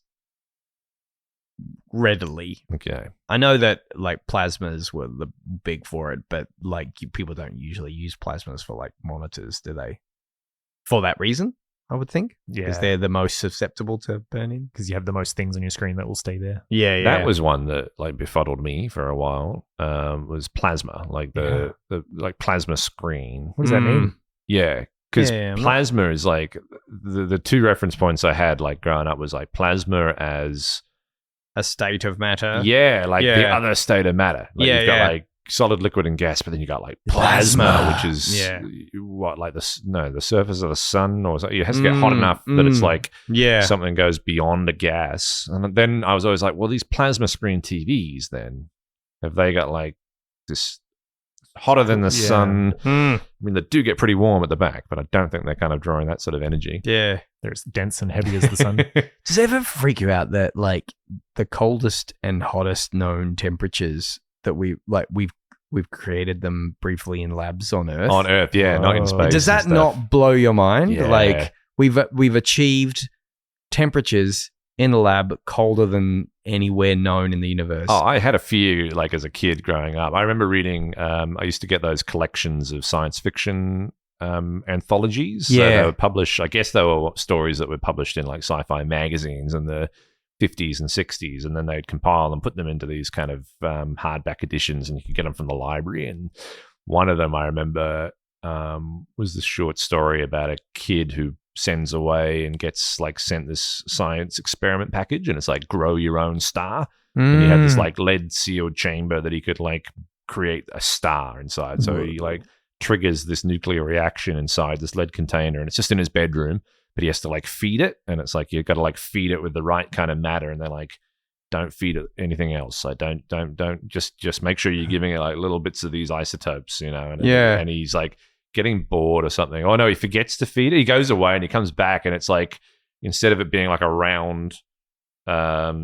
readily. Okay. I know that like plasmas were the big for it, but like people don't usually use plasmas for like monitors, do they? For that reason, I would think. Yeah. Because they're the most susceptible to burning. Because you have the most things on your screen that will stay there. Yeah. That was one that like befuddled me for a while. Was plasma, like the like plasma screen. What does that mean? Yeah. Because plasma is like the two reference points I had like growing up was like plasma as a state of matter. Yeah, like the other state of matter. Like you've got like solid, liquid, and gas, but then you got like plasma, which is what, like the surface of the sun, or something. It has to get hot enough that it's like something goes beyond a gas. And then I was always like, well, these plasma screen TVs, then have they got like this hotter than the sun? I mean, they do get pretty warm at the back, but I don't think they're kind of drawing that sort of energy. Yeah. They're as dense and heavy as the sun. Does it ever freak you out that like the coldest and hottest known temperatures that we've created them briefly in labs on Earth? On Earth, not in space. Does that not blow your mind? Yeah. Like we've achieved temperatures in a lab colder than anywhere known in the universe. Oh, I had a few like as a kid growing up. I remember reading. I used to get those collections of science fiction anthologies. Yeah, they would publish. I guess they were stories that were published in like sci-fi magazines in the 50s and 60s, and then they'd compile and put them into these kind of hardback editions, and you could get them from the library. And one of them I remember was this short story about a kid who sends away and gets like sent this science experiment package, and it's like grow your own star. And he had this like lead sealed chamber that he could like create a star inside. So he like triggers this nuclear reaction inside this lead container, and it's just in his bedroom, but he has to like feed it, and it's like you've got to like feed it with the right kind of matter, and then like don't feed it anything else. Like don't just make sure you're giving it like little bits of these isotopes, you know. And he's like getting bored or something. Oh no, he forgets to feed it. He goes away and he comes back, and it's like instead of it being like a round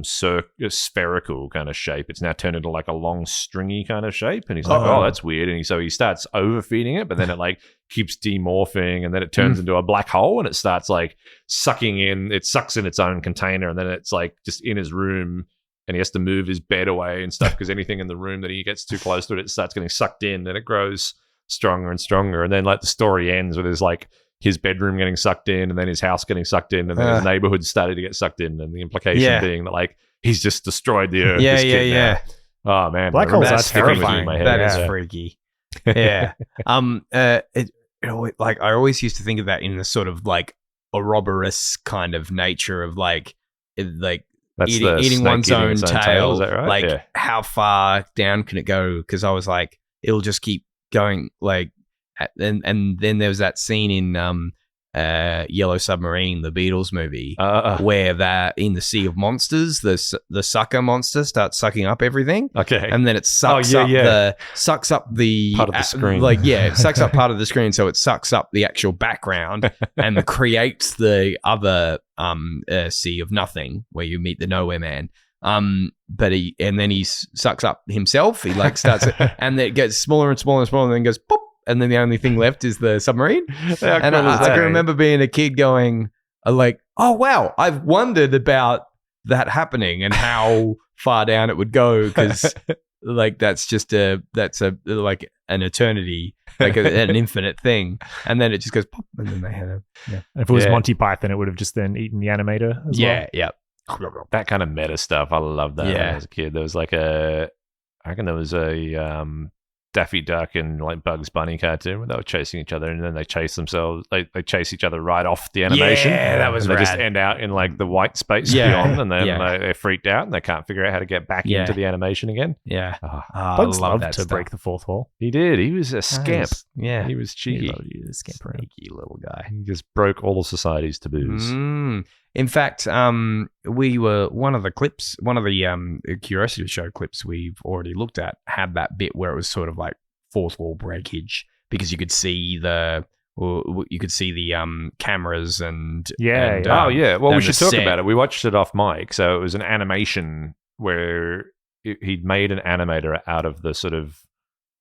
spherical kind of shape, it's now turned into like a long stringy kind of shape, and he's like, oh, that's weird. And so he starts overfeeding it, but then it like keeps demorphing, and then it turns into a black hole, and it starts like sucking in, it sucks in its own container, and then it's like just in his room, and he has to move his bed away and stuff because anything in the room that he gets too close to it starts getting sucked in, and it grows stronger and stronger. And then like the story ends with his like his bedroom getting sucked in, and then his house getting sucked in, and then his neighborhood started to get sucked in, and the implication being that like he's just destroyed the earth. Yeah. Oh man, black holes are terrifying. That is freaky. Yeah. Like I always used to think of that in the sort of like Ouroboros kind of nature of like eating one's own tail. Is that right? Like how far down can it go? Because I was like, it'll just keep going like. And then there was that scene in Yellow Submarine, the Beatles movie, where that in the Sea of Monsters, the sucker monster starts sucking up everything. Okay, and then it sucks up the part of the screen. It sucks up part of the screen, so it sucks up the actual background and creates the other Sea of Nothing, where you meet the Nowhere Man. But he sucks up himself. He like starts and then it gets smaller and smaller and smaller, and then goes pop. and then the only thing left is the submarine. And cool I can remember being a kid going, like, oh, wow, I've wondered about that happening and how far down it would go because like that's like an eternity, like an infinite thing. And then it just goes pop and then they had a, And if it was Monty Python, it would have just then eaten the animator as well. Yeah. That kind of meta stuff. I loved that when I was a kid. There was like I reckon there was a Daffy Duck and like Bugs Bunny cartoon where they were chasing each other and then they chase themselves. They chase each other right off the animation. Yeah, that was and they rad. just end out in like the white space beyond, and then they're freaked out and they can't figure out how to get back into the animation again. Yeah. Bugs loved to break the fourth wall. He did. He was a scamp. He was cheeky. He was a scamper. Sneaky little guy. He just broke all of society's taboos. In fact, we were one of the Curiosity Show clips we've already looked at had that bit where it was sort of like fourth wall breakage because you could see the cameras and Well, we should talk about it. We watched it off mic, so it was an animation where he'd made an animator out of the sort of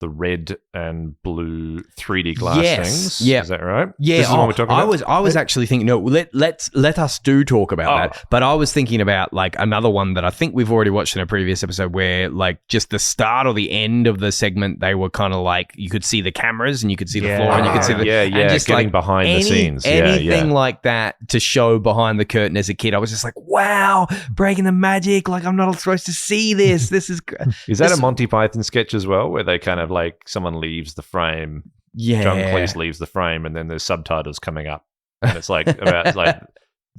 the red and blue 3D glass things. Yeah. Is that right? Yeah. This is the one we're talking about? I was actually thinking, no, let us talk about that. But I was thinking about like another one that I think we've already watched in a previous episode where like just the start or the end of the segment, they were kind of like, you could see the cameras and you could see the floor and you could see and just getting like behind the scenes. Anything like that to show behind the curtain as a kid. I was just like, wow, breaking the magic. Like I'm not supposed to see this. This is great. Is that a Monty Python sketch as well where they kind of like someone leaves the frame, John Cleese leaves the frame, and then there's subtitles coming up, and it's like about like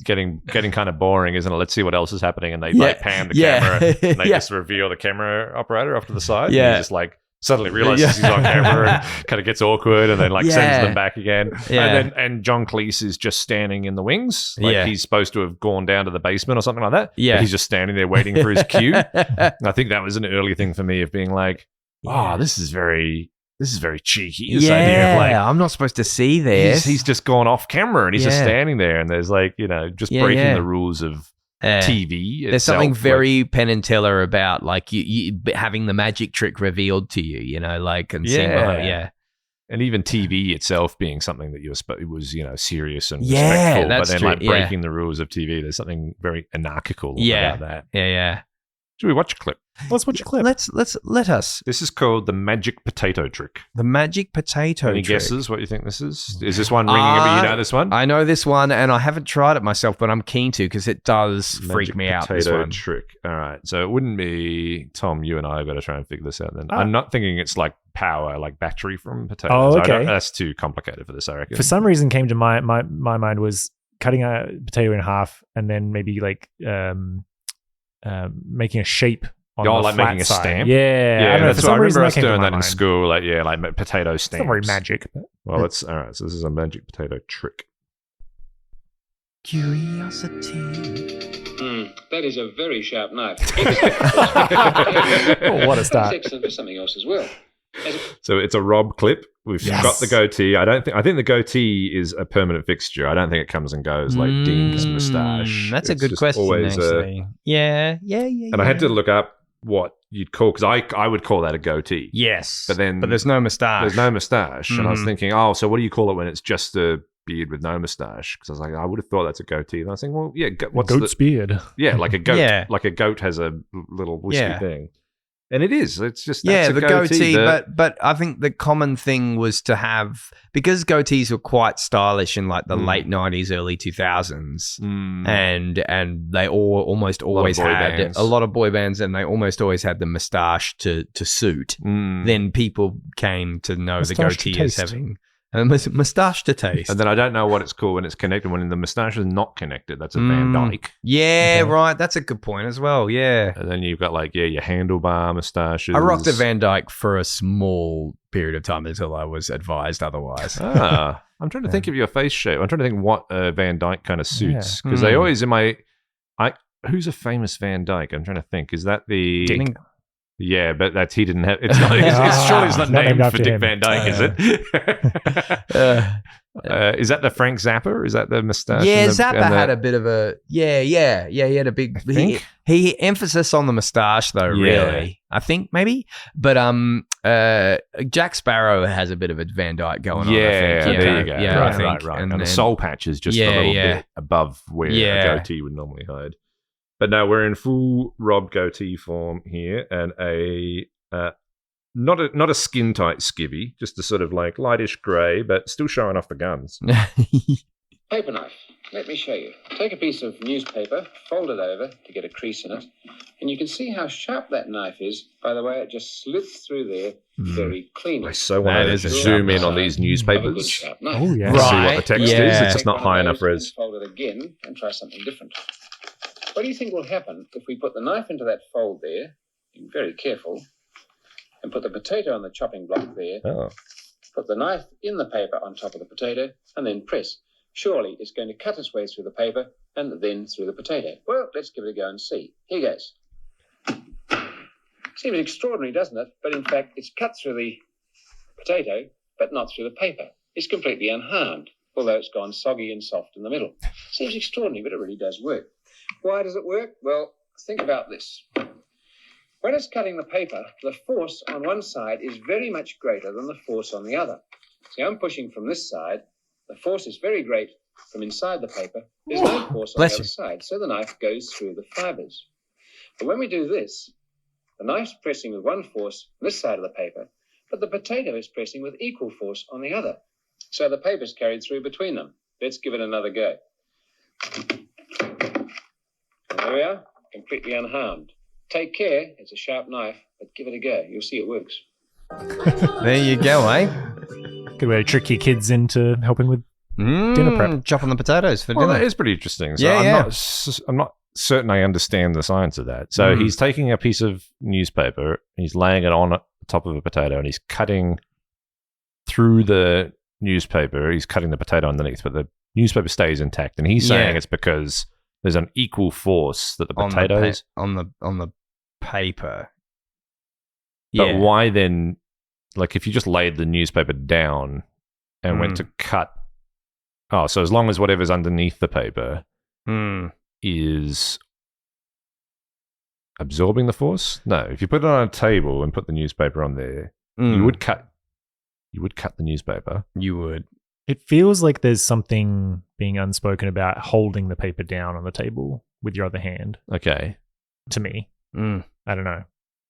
getting kind of boring, isn't it? Let's see what else is happening, and they like pan the camera, and they just reveal the camera operator off to the side. And he just like suddenly realizes he's on camera and kind of gets awkward, and then like sends them back again. And John Cleese is just standing in the wings, like he's supposed to have gone down to the basement or something like that. Yeah, but he's just standing there waiting for his cue. And I think that was an early thing for me of being like, oh, this is very cheeky. This idea of like, I'm not supposed to see this. He's just gone off camera and he's just standing there, and there's like, just breaking the rules of TV. There's something very Penn and Teller about like you having the magic trick revealed to you, like and seeing and even TV itself being something that it was serious and respectful, but then like breaking the rules of TV. There's something very anarchical about that. Yeah. Should we watch a clip? Let's watch a clip. Let us. This is called the Magic Potato Trick. The Magic Potato Trick. Any guesses what you think this is? Is this one ringing a bell? You know this one? I know this one, and I haven't tried it myself, but I'm keen to because it does freak me out. This Potato one. Trick. All right. So it wouldn't be, Tom, you and I have got to try and figure this out then. I'm not thinking it's like power, like battery from potatoes. Oh, okay. That's too complicated for this, I reckon. For some reason came to my mind was cutting a potato in half and then maybe like making a shape. Like making a stamp? Yeah. I remember us doing that in school, like potato stamps. It's not very magic. Well, it's all right. So this is a magic potato trick. Curiosity. That is a very sharp knife. What a start. It's excellent for something else as well. So it's a Rob clip. We've got the goatee. I think the goatee is a permanent fixture. I don't think it comes and goes like Dean's moustache. That's a good question, actually. Yeah. And I had to look up what you'd call, because I would call that a goatee. Yes. But there's no moustache. There's no moustache. And I was thinking, so what do you call it when it's just a beard with no moustache? Because I was like, I would have thought that's a goatee. And I was thinking, well, what's goat's beard? Yeah, like a goat. Yeah. Like a goat has a little wispy thing. And it is. It's just that's the goatee. But I think the common thing was to have, because goatees were quite stylish in like the late 90s, early 2000s, and they almost always had a lot of boy bands, and they almost always had the moustache to suit. Then people came to know moustache the goatee as having a moustache to taste. And then I don't know what it's called when it's connected. When the moustache is not connected, that's a Van Dyke. Yeah, right. That's a good point as well. Yeah. And then you've got like your handlebar moustaches. I rocked a Van Dyke for a small period of time until I was advised otherwise. I'm trying to think of your face shape. I'm trying to think what Van Dyke kind of suits, because they always who's a famous Van Dyke? I'm trying to think. Is that the Dick? Yeah, but he didn't have. It's not. Surely it's not named for Dick Van Dyke, is it? Is that the Frank Zappa? Is that the moustache? Yeah, Zappa had a bit of a he had a big he emphasis on the moustache though, really. I think maybe. But Jack Sparrow has a bit of a Van Dyke going on. Yeah, there you go. Yeah, right, I think. Right. And the soul patch is just a little bit above where a goatee would normally hide. But no, we're in full Rob goatee form here, and not a skin tight skivvy, just a sort of like lightish grey, but still showing off the guns. Paper knife. Let me show you. Take a piece of newspaper, fold it over to get a crease in it, and you can see how sharp that knife is by the way it just slits through there very cleanly. I so want to zoom in on these newspapers. Oh, yeah. Right. See what the text is. It's just not high enough res. Fold it again and try something different. What do you think will happen if we put the knife into that fold there, being very careful, and put the potato on the chopping block there, put the knife in the paper on top of the potato, and then press? Surely it's going to cut its way through the paper and then through the potato. Well, let's give it a go and see. Here goes. Seems extraordinary, doesn't it? But in fact, it's cut through the potato, but not through the paper. It's completely unharmed, although it's gone soggy and soft in the middle. Seems extraordinary, but it really does work. Why does it work? Well, think about this. When it's cutting the paper, the force on one side is very much greater than the force on the other. See, I'm pushing from this side. The force is very great from inside the paper. There's no force on the other side, so the knife goes through the fibres. But when we do this, the knife's pressing with one force on this side of the paper, but the potato is pressing with equal force on the other. So the paper's carried through between them. Let's give it another go. There we are, completely unharmed. Take care, it's a sharp knife, but give it a go. You'll see it works. There you go, eh? Good way to trick your kids into helping with dinner prep. Chopping the potatoes for dinner. That is pretty interesting. So I'm not certain I understand the science of that. So he's taking a piece of newspaper, he's laying it on top of a potato, and he's cutting through the newspaper. He's cutting the potato underneath, but the newspaper stays intact. And he's saying it's because there's an equal force that the potatoes on the paper. But why then? Like if you just laid the newspaper down and went to cut. Oh, so as long as whatever's underneath the paper is absorbing the force? No, if you put it on a table and put the newspaper on there, you would cut the newspaper. You would. It feels like there's something being unspoken about holding the paper down on the table with your other hand. Okay. To me. I don't know.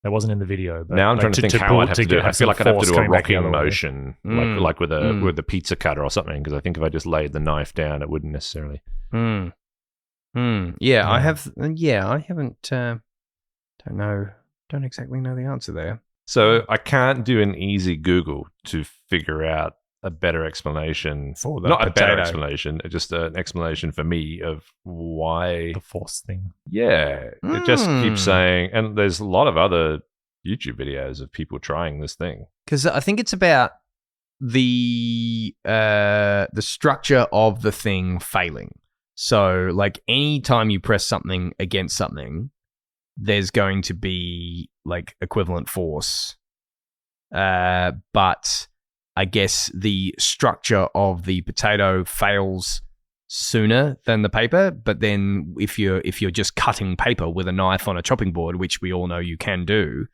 That wasn't in the video. But now I'm trying to think how I'd have to do it. I feel like I'd have to do a rocking motion, like with a pizza cutter or something, because I think if I just laid the knife down, it wouldn't necessarily. Yeah, I have. I haven't. Don't know. Don't exactly know the answer there. So I can't do an easy Google to figure out a better explanation for that. Not a better explanation, just an explanation for me of why the force thing. Yeah, it just keeps saying, and there's a lot of other YouTube videos of people trying this thing. Because I think it's about the structure of the thing failing. So, like, any time you press something against something, there's going to be like equivalent force, but I guess the structure of the potato fails sooner than the paper. But then if you're just cutting paper with a knife on a chopping board, which we all know you can do,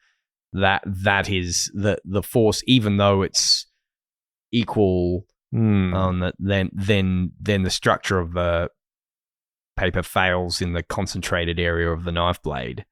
that is the force, even though it's equal on the, then the structure of the paper fails in the concentrated area of the knife blade.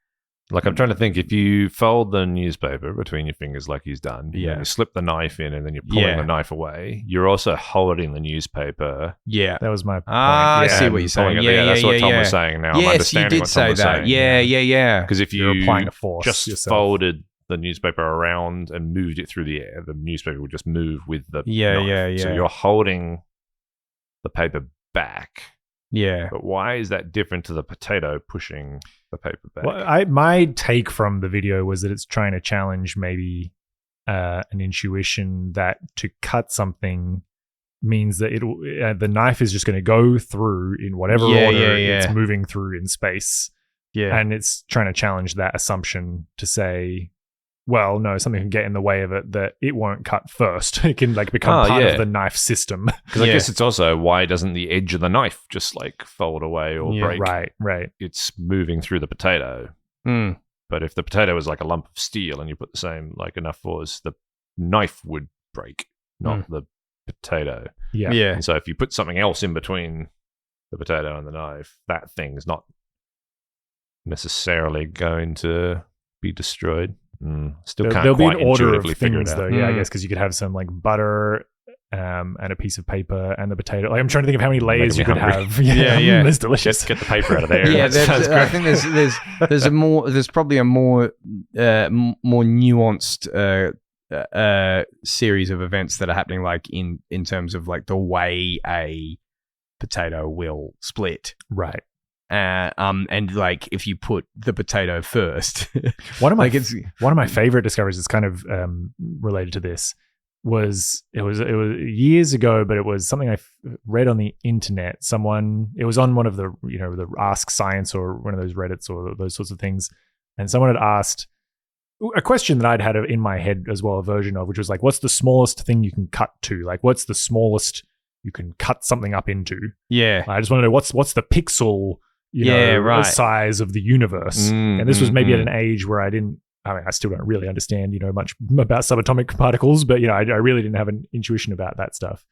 Like, I'm trying to think, if you fold the newspaper between your fingers like he's done, you slip the knife in and then you're pulling the knife away, you're also holding the newspaper. Yeah. That was my point. I see what you're saying. That's what Tom was saying now. I'm understanding what Tom was saying. Yeah. Because if you're applying a force just yourself. Folded the newspaper around and moved it through the air, the newspaper would just move with the knife. So you're holding the paper back. Yeah. But why is that different to the potato pushing the paper back? Well, my take from the video was that it's trying to challenge maybe an intuition that to cut something means that the knife is just going to go through in whatever order it's moving through in space. Yeah. And it's trying to challenge that assumption to say well, no, something can get in the way of it that it won't cut first. It can like become part of the knife system. Because I guess it's also, why doesn't the edge of the knife just like fold away or break? Right. It's moving through the potato. But if the potato was like a lump of steel and you put the same, like enough force, the knife would break, not the potato. Yeah. And so if you put something else in between the potato and the knife, that thing's not necessarily going to be destroyed. Still can't there'll quite be an order of intuitively figure it things, out. though. Yeah, I guess because you could have some like butter and a piece of paper and the potato. Like I'm trying to think of how many layers you could have. Yeah. It's delicious. Get the paper out of there. Yeah, I think there's probably a more nuanced series of events that are happening, like in terms of like the way a potato will split. Right. And like if you put the potato first, one of my favorite discoveries is kind of related to this. It was years ago, but it was something I read on the internet. It was on one of the the Ask Science or one of those Reddits or those sorts of things, and someone had asked a question that I'd had in my head as well, a version of, which was like, what's the smallest thing you can cut to? Like, what's the smallest you can cut something up into? Yeah, I just want to know what's the pixel size of the universe. And this was maybe at an age where I still don't really understand, much about subatomic particles, but, I really didn't have an intuition about that stuff.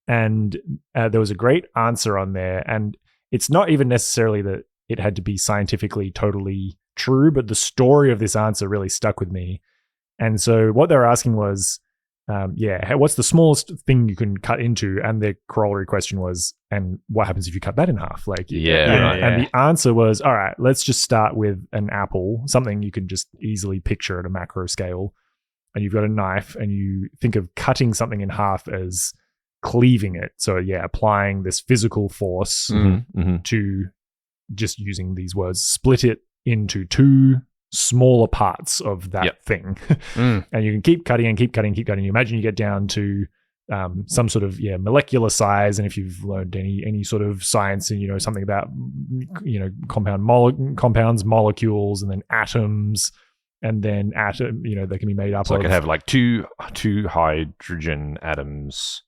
And there was a great answer on there. And it's not even necessarily that it had to be scientifically totally true, but the story of this answer really stuck with me. And so what they were asking was, what's the smallest thing you can cut into? And the corollary question was, and what happens if you cut that in half? Like, and the answer was, all right, let's just start with an apple, something you can just easily picture at a macro scale. And you've got a knife and you think of cutting something in half as cleaving it. So applying this physical force to, just using these words, split it into two smaller parts of that thing. And you can keep cutting and keep cutting and keep cutting. You imagine you get down to some sort of molecular size, and if you've learned any sort of science and something about compounds, molecules, and then atoms, and then they can be made up. So I could have like two hydrogen atoms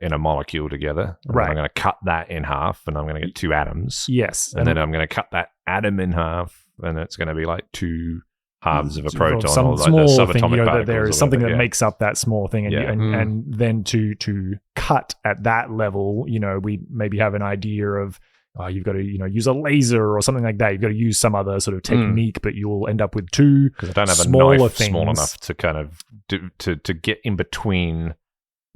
in a molecule together. Right. I'm going to cut that in half, and I'm going to get two atoms. Yes, and then I'm going to cut that atom in half, and it's going to be like two halves of a proton, some or like small the subatomic thing. particles, There is something that makes up that small thing, and then to cut at that level, we maybe have an idea of you've got to use a laser or something like that. You've got to use some other sort of technique, but you'll end up with two because I don't have smaller a knife things. Small enough to kind of to get in between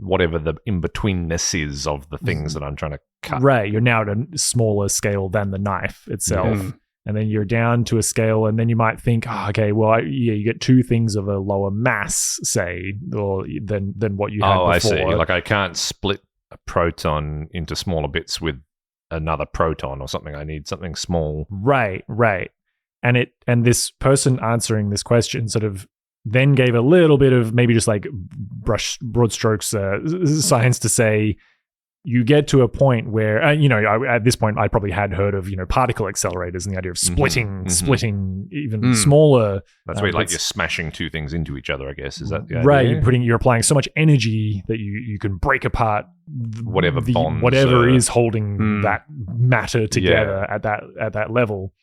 whatever the in-betweenness is of the things that I'm trying to cut. Right. You're now at a smaller scale than the knife itself. And then you're down to a scale, and then you might think, you get two things of a lower mass, say, or than what you had before. I see. Like I can't split a proton into smaller bits with another proton or something. I need something small. Right. And this person answering this question sort of then gave a little bit of maybe just like broad strokes science to say, you get to a point where, at this point, I probably had heard of, particle accelerators and the idea of splitting even smaller. That's where you're smashing two things into each other, I guess. Is that the idea? Right. You're applying so much energy that you can break apart whatever bonds, whatever is holding that matter together at that level.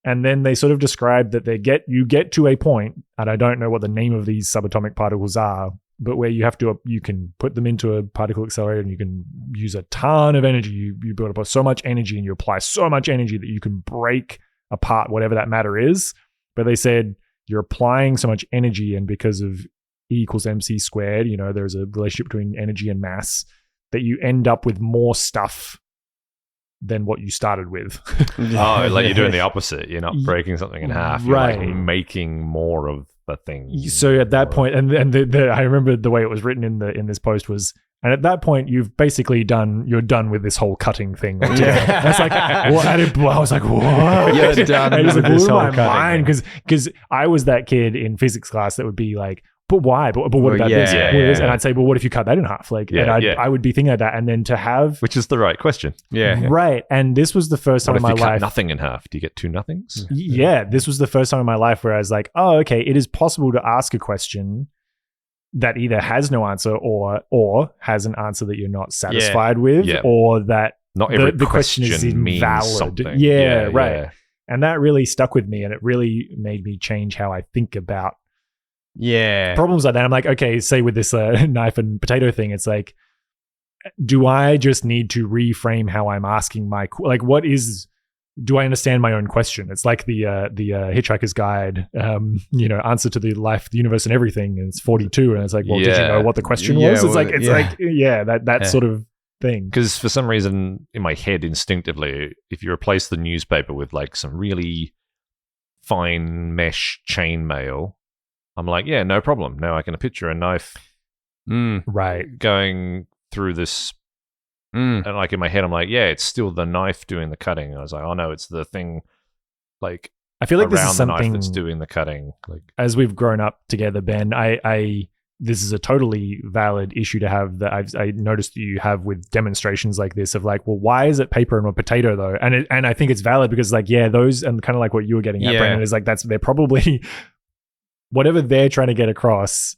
And then they sort of described that you get to a point, and I don't know what the name of these subatomic particles are, but where you can put them into a particle accelerator and you can use a ton of energy. You build up so much energy and you apply so much energy that you can break apart whatever that matter is. But they said you're applying so much energy, and because of E = mc squared, there's a relationship between energy and mass, that you end up with more stuff than what you started with. Like you're doing the opposite. You're not breaking something in half. You're like making more of the thing. So at that point, and I remember the way it was written in this post was, and at that point you've basically you're done with this whole cutting thing. That's like, I was like, what? You're done with this whole cutting because I was that kid in physics class that would be like, but why? But what about this? And I'd say, well, what if you cut that in half? I would be thinking like that. And then to have... Which is the right question. Yeah. Right. And this was the first time in my life... What if you cut nothing in half? Do you get two nothings? Yeah. This was the first time in my life where I was like, oh, okay, it is possible to ask a question that either has no answer or has an answer that you're not satisfied with, or that not every the question is invalid. Yeah, right. Yeah. And that really stuck with me, and it really made me change how I think about problems like that. I'm like, okay, say with this knife and potato thing, it's like, do I just need to reframe how I'm asking do I understand my own question? It's like the Hitchhiker's Guide, answer to the life, the universe, and everything. And it's 42, and it's like, well, did you know what the question was? It's that sort of thing. Because for some reason in my head, instinctively, if you replace the newspaper with like some really fine mesh chainmail, I'm like, yeah, no problem. Now I can picture a knife, right, going through this. And like in my head, I'm like, yeah, it's still the knife doing the cutting. And I was like, oh no, it's the thing, like I feel like this is the knife something that's doing the cutting. Like as we've grown up together, Ben, I this is a totally valid issue to have that I noticed that you have with demonstrations like this of like, well, why is it paper and a potato though? And I think it's valid because like, yeah, those, and kind of like what you were getting at, Brandon, is like they're probably whatever they're trying to get across.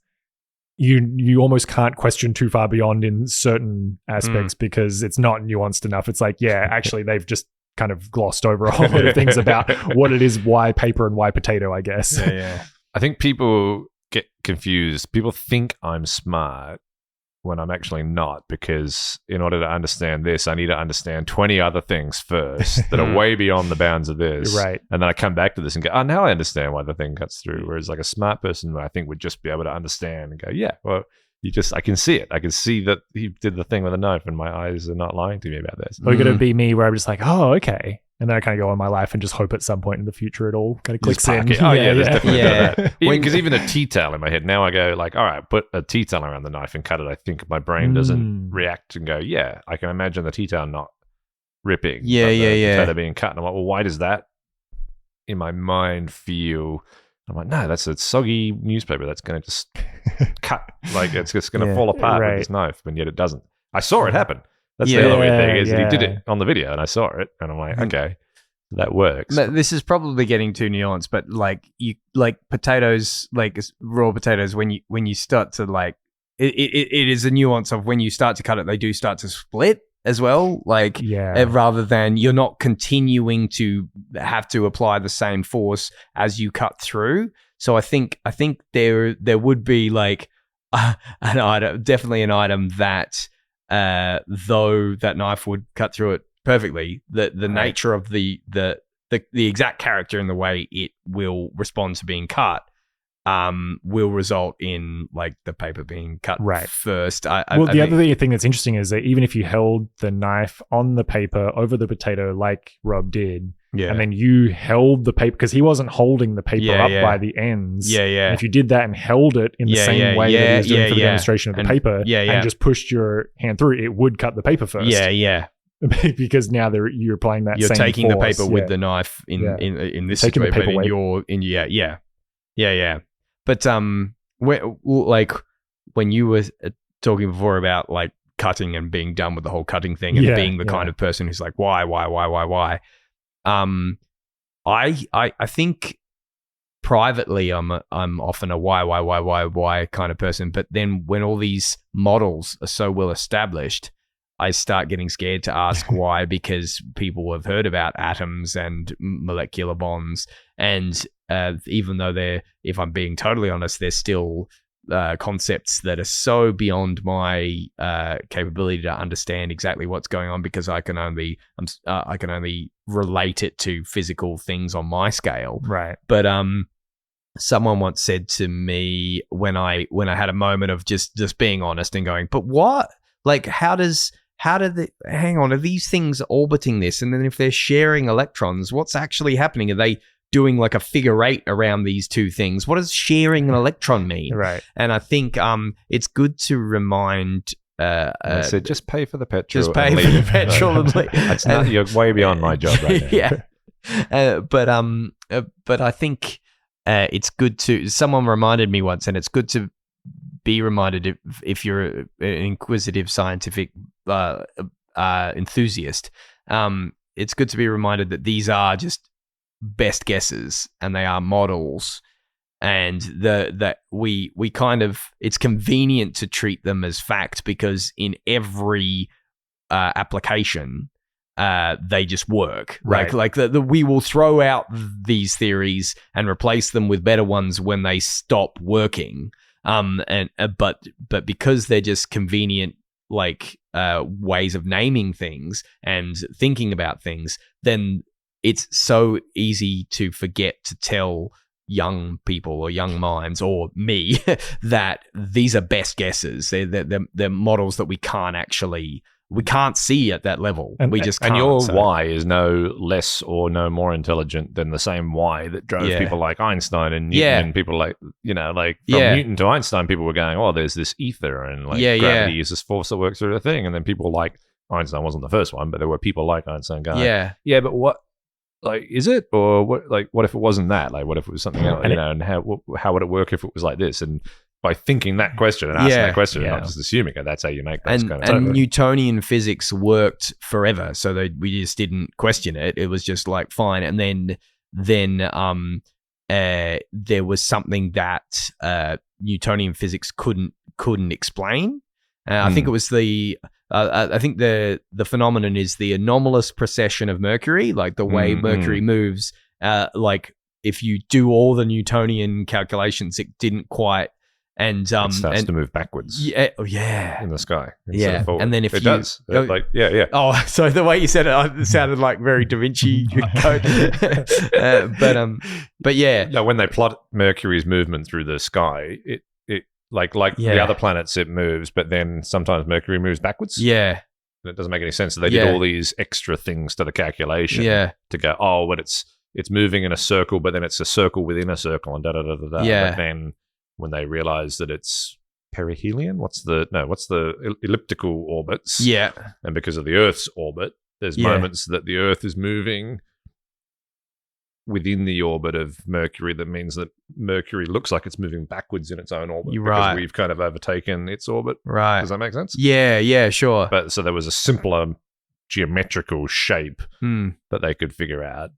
You almost can't question too far beyond in certain aspects because it's not nuanced enough. It's like, yeah, actually they've just kind of glossed over a whole lot of things about what it is, why paper and why potato, I guess. Yeah. I think people get confused. People think I'm smart when I'm actually not, because in order to understand this, I need to understand 20 other things first that are way beyond the bounds of this. Right. And then I come back to this and go, oh, now I understand why the thing cuts through. Whereas like a smart person, I think, would just be able to understand and go, yeah, well, I can see it. I can see that he did the thing with a knife and my eyes are not lying to me about this. Or going to be me where I'm just like, oh, okay. And then I kind of go on my life and just hope at some point in the future it all kind of clicks in. Oh, yeah, there's definitely that. Because even a tea towel in my head, now I go like, all right, put a tea towel around the knife and cut it. I think my brain doesn't react and go, yeah, I can imagine the tea towel not ripping. Potato being cut. And I'm like, well, why does that in my mind feel... I'm like, no, that's a soggy newspaper that's going to just cut. Like, it's just going to fall apart with this knife, and yet it doesn't. I saw it happen. That's the other weird thing, is that he did it on the video, and I saw it, and I'm like, okay, that works. This is probably getting too nuanced, but like potatoes, like raw potatoes, when you start to like, it is a nuance of when you start to cut it, they do start to split as well, like rather than you're not continuing to have to apply the same force as you cut through. So I think there would be like an item, definitely an item that though that knife would cut through it perfectly, the nature of the exact character and the way it will respond to being cut will result in like the paper being cut first. The other thing that's interesting is that even if you held the knife on the paper over the potato like Rob did, and then you held the paper, because he wasn't holding the paper up by the ends. And if you did that and held it in the same way that he was doing for the demonstration of the paper, and just pushed your hand through, it would cut the paper first. Because now you're applying that. You're same taking force. the paper with the knife in this situation, but But when you were talking before about like cutting and being done with the whole cutting thing and being the kind of person who's like, why? I think privately I'm often a why kind of person. But then when all these models are so well established, I start getting scared to ask why, because people have heard about atoms and molecular bonds, and even though if I'm being totally honest, they're still concepts that are so beyond my capability to understand exactly what's going on, because I can only relate it to physical things on my scale. Right. But someone once said to me when I had a moment of just being honest and going, but what? Like, hang on, are these things orbiting this? And then if they're sharing electrons, what's actually happening? Are they doing like a figure eight around these two things? What does sharing an electron mean? Right. And I think it's good to remind... I said, just pay for the petrol. Just pay for the petrol and leave. It's not, you're way beyond my job right now. But I think it's good to... Someone reminded me once, and it's good to be reminded if you're an inquisitive scientific enthusiast. It's good to be reminded that these are just best guesses and they are models, and that we kind of, it's convenient to treat them as fact because in every application they just work. Right. Like we will throw out these theories and replace them with better ones when they stop working. But because they're just convenient, like ways of naming things and thinking about things, then it's so easy to forget to tell young people or young minds or me that these are best guesses. They're models that we can't see at that level. We just can't. And your why is no less or no more intelligent than the same why that drove people like Einstein and Newton and people like, from Newton to Einstein, people were going, oh, there's this ether and gravity is this force that works through the thing. And then people like Einstein wasn't the first one, but there were people like Einstein going, yeah, but what, like, is it? Or what, like, what if it wasn't that? Like, what if it was something else, and how would it work if it was like this? And by thinking that question and asking that question and not just assuming it, that's how you make those kind of And Newtonian physics worked forever, so we just didn't question it. It was just like fine. And then there was something that Newtonian physics couldn't explain. I think it was I think the phenomenon is the anomalous precession of Mercury, like the way Mercury moves. Like if you do all the Newtonian calculations, it didn't quite. And it starts to move backwards. Yeah, in the sky. Yeah, and then if it does, Oh, so the way you said it sounded like very Da Vinci Code. But yeah. No, when they plot Mercury's movement through the sky, it like the other planets, it moves, but then sometimes Mercury moves backwards. Yeah, and it doesn't make any sense. So they did all these extra things to the calculation. To go, oh, but it's moving in a circle, but then it's a circle within a circle, and da da da da da. Yeah. But then when they realize that it's perihelion, what's the elliptical orbits? Yeah. And because of the Earth's orbit, there's moments that the Earth is moving within the orbit of Mercury. That means that Mercury looks like it's moving backwards in its own orbit because we've kind of overtaken its orbit. Right. Does that make sense? Yeah, sure. But so there was a simpler geometrical shape that they could figure out.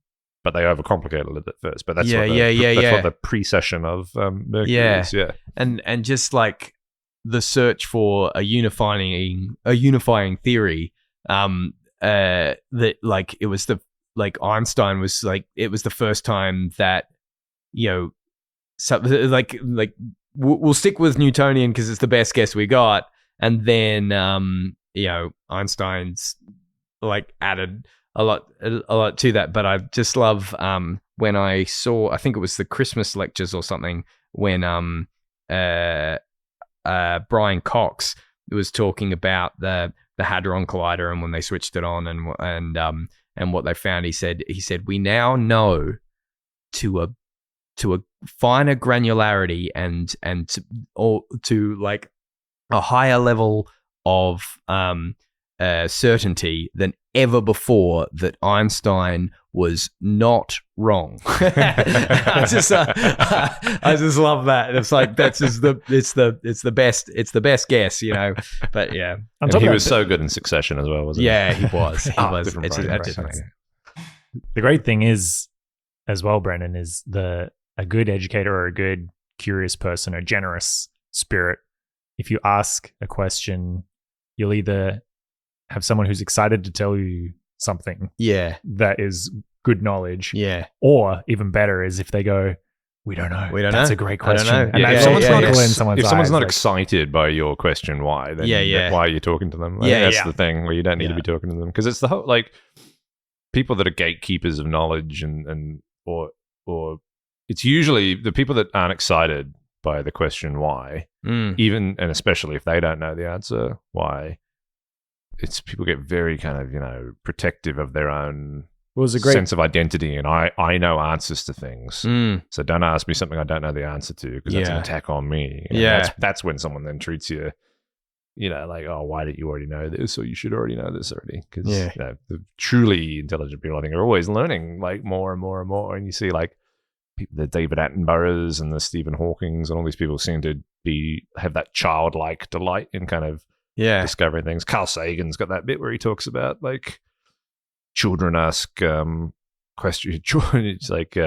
But they overcomplicated it at first. But that's what the precession of Mercury is. Yeah, and just like the search for a unifying theory, that like it was Einstein was like, it was the first time that we'll stick with Newtonian because it's the best guess we got, and then Einstein's like added a lot to that. But I just love when I saw, I think it was the Christmas lectures or something, when Brian Cox was talking about the Hadron Collider and when they switched it on and what they found. He said we now know to a finer granularity and to like a higher level of certainty than ever before that Einstein was not wrong. I just love that. It's like it's the best guess, But yeah, and he was so good in Succession as well, wasn't he? Yeah, he was. He was. The great thing is, as well, Brendan, is a good educator or a good curious person, a generous spirit. If you ask a question, you'll either have someone who's excited to tell you something that is good knowledge, or even better is if they go, we don't know. That's a great question. And if someone's not excited by your question, why? Then why are you talking to them? That's the thing where you don't need to be talking to them, because it's the whole, like, people that are gatekeepers of knowledge or it's usually the people that aren't excited by the question why, even and especially if they don't know the answer why. It's people get very kind of, protective of their own sense of identity, and I know answers to things. So don't ask me something I don't know the answer to, because that's an attack on me. And that's when someone then treats you, like, oh, why did you already know this, or you should already know this already? Because the truly intelligent people, I think, are always learning like more and more and more. And you see, like, the David Attenboroughs and the Stephen Hawkings and all these people seem to have that childlike delight in kind of discovering things. Carl Sagan's got that bit where he talks about like children ask questions. It's like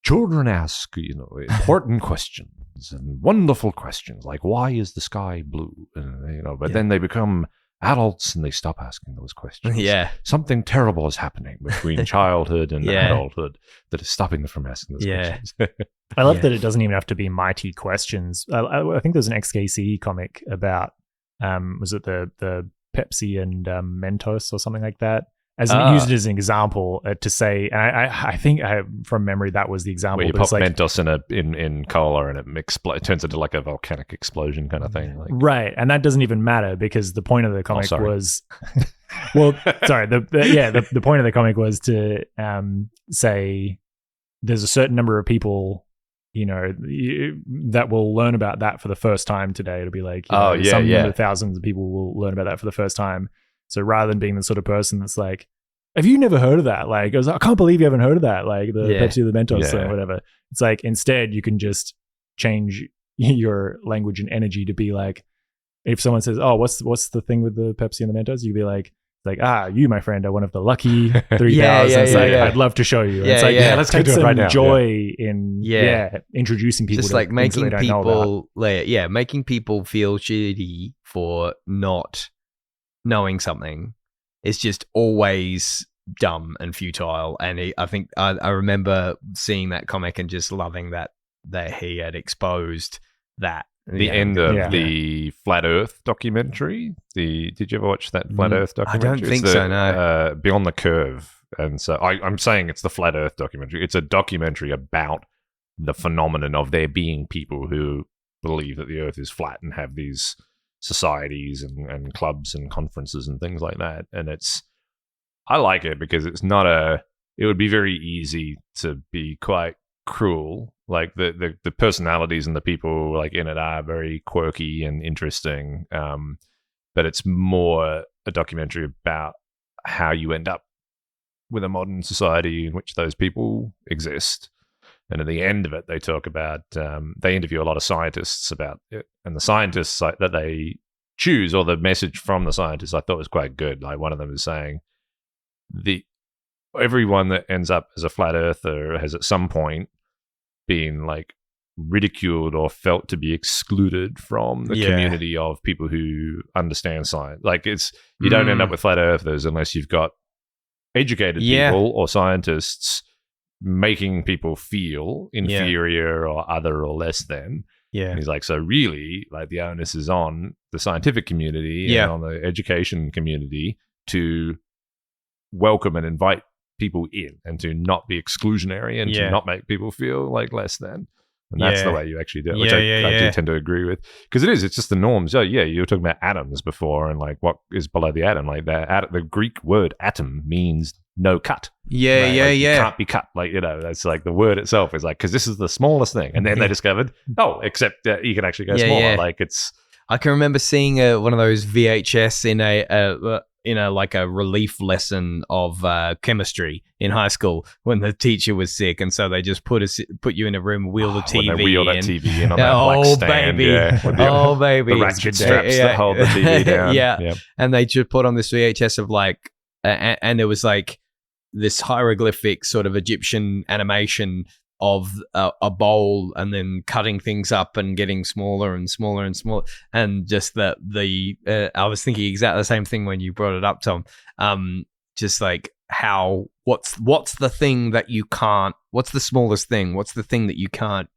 children ask, important questions and wonderful questions, like why is the sky blue? But then they become adults and they stop asking those questions. Yeah, something terrible is happening between childhood and adulthood that is stopping them from asking those questions. I love that it doesn't even have to be mighty questions. I think there's an XKCD comic about was it the Pepsi and Mentos or something like that? Used it as an example to say, and I think from memory that was the example. Where you pop Mentos in cola and it turns into like a volcanic explosion kind of thing. Right, and that doesn't even matter because the point of the comic was, the point of the comic was to say there's a certain number of people, that will learn about that for the first time today. It'll be like, number of thousands of people will learn about that for the first time. So rather than being the sort of person that's like, have you never heard of that? Like, I can't believe you haven't heard of that. Like the Pepsi or the Mentos or whatever. It's like, instead you can just change your language and energy to be like, if someone says, oh, what's the thing with the Pepsi and the Mentos? You'd be like, you, my friend, are one of the lucky 3,000. I'd love to show you. It's like, let's take some right now. Joy in introducing people. Just to like making people, making people feel shitty for not knowing something is just always dumb and futile. And I think I remember seeing that comic and just loving that he had exposed that. The end of the Flat Earth documentary. Did you ever watch that Flat Earth documentary? I don't think so, no. Beyond the Curve. And so I'm saying it's the Flat Earth documentary. It's a documentary about the phenomenon of there being people who believe that the Earth is flat and have these societies and clubs and conferences and things like that. And I like it because it's not it would be very easy to be quite cruel. Like the personalities and the people like in it are very quirky and interesting. But it's more a documentary about how you end up with a modern society in which those people exist. And at the end of it, they talk about, they interview a lot of scientists about it. And the scientists that they choose, or the message from the scientists, I thought was quite good. Like one of them is saying, everyone that ends up as a flat earther has at some point been like ridiculed or felt to be excluded from the community of people who understand science. Like you don't end up with flat earthers unless you've got educated people or scientists making people feel inferior or other or less than. Yeah. And he's like, so really, like the onus is on the scientific community and on the education community to welcome and invite people in and to not be exclusionary and to not make people feel like less than. And that's the way you actually do it, which I do tend to agree with. Because it's just the norms. Oh, yeah, you were talking about atoms before and like what is below the atom. Like the Greek word atom means no cut. Yeah, right? It can't be cut. Like, that's like the word itself is like, because this is the smallest thing. And then they discovered, except you can actually go smaller. Yeah. Like I can remember seeing one of those VHS in a relief lesson of chemistry in high school when the teacher was sick, and so they just put you in a room, wheel the TV, when they wheel that TV in on that black stand, baby, the ratchet straps that hold the TV down, and they just put on this VHS of like, and it was like this hieroglyphic sort of Egyptian animation of a bowl and then cutting things up and getting smaller and smaller and smaller. And just I was thinking exactly the same thing when you brought it up, Tom. Just like what's the thing that you can't, what's the smallest thing? What's the thing that you can't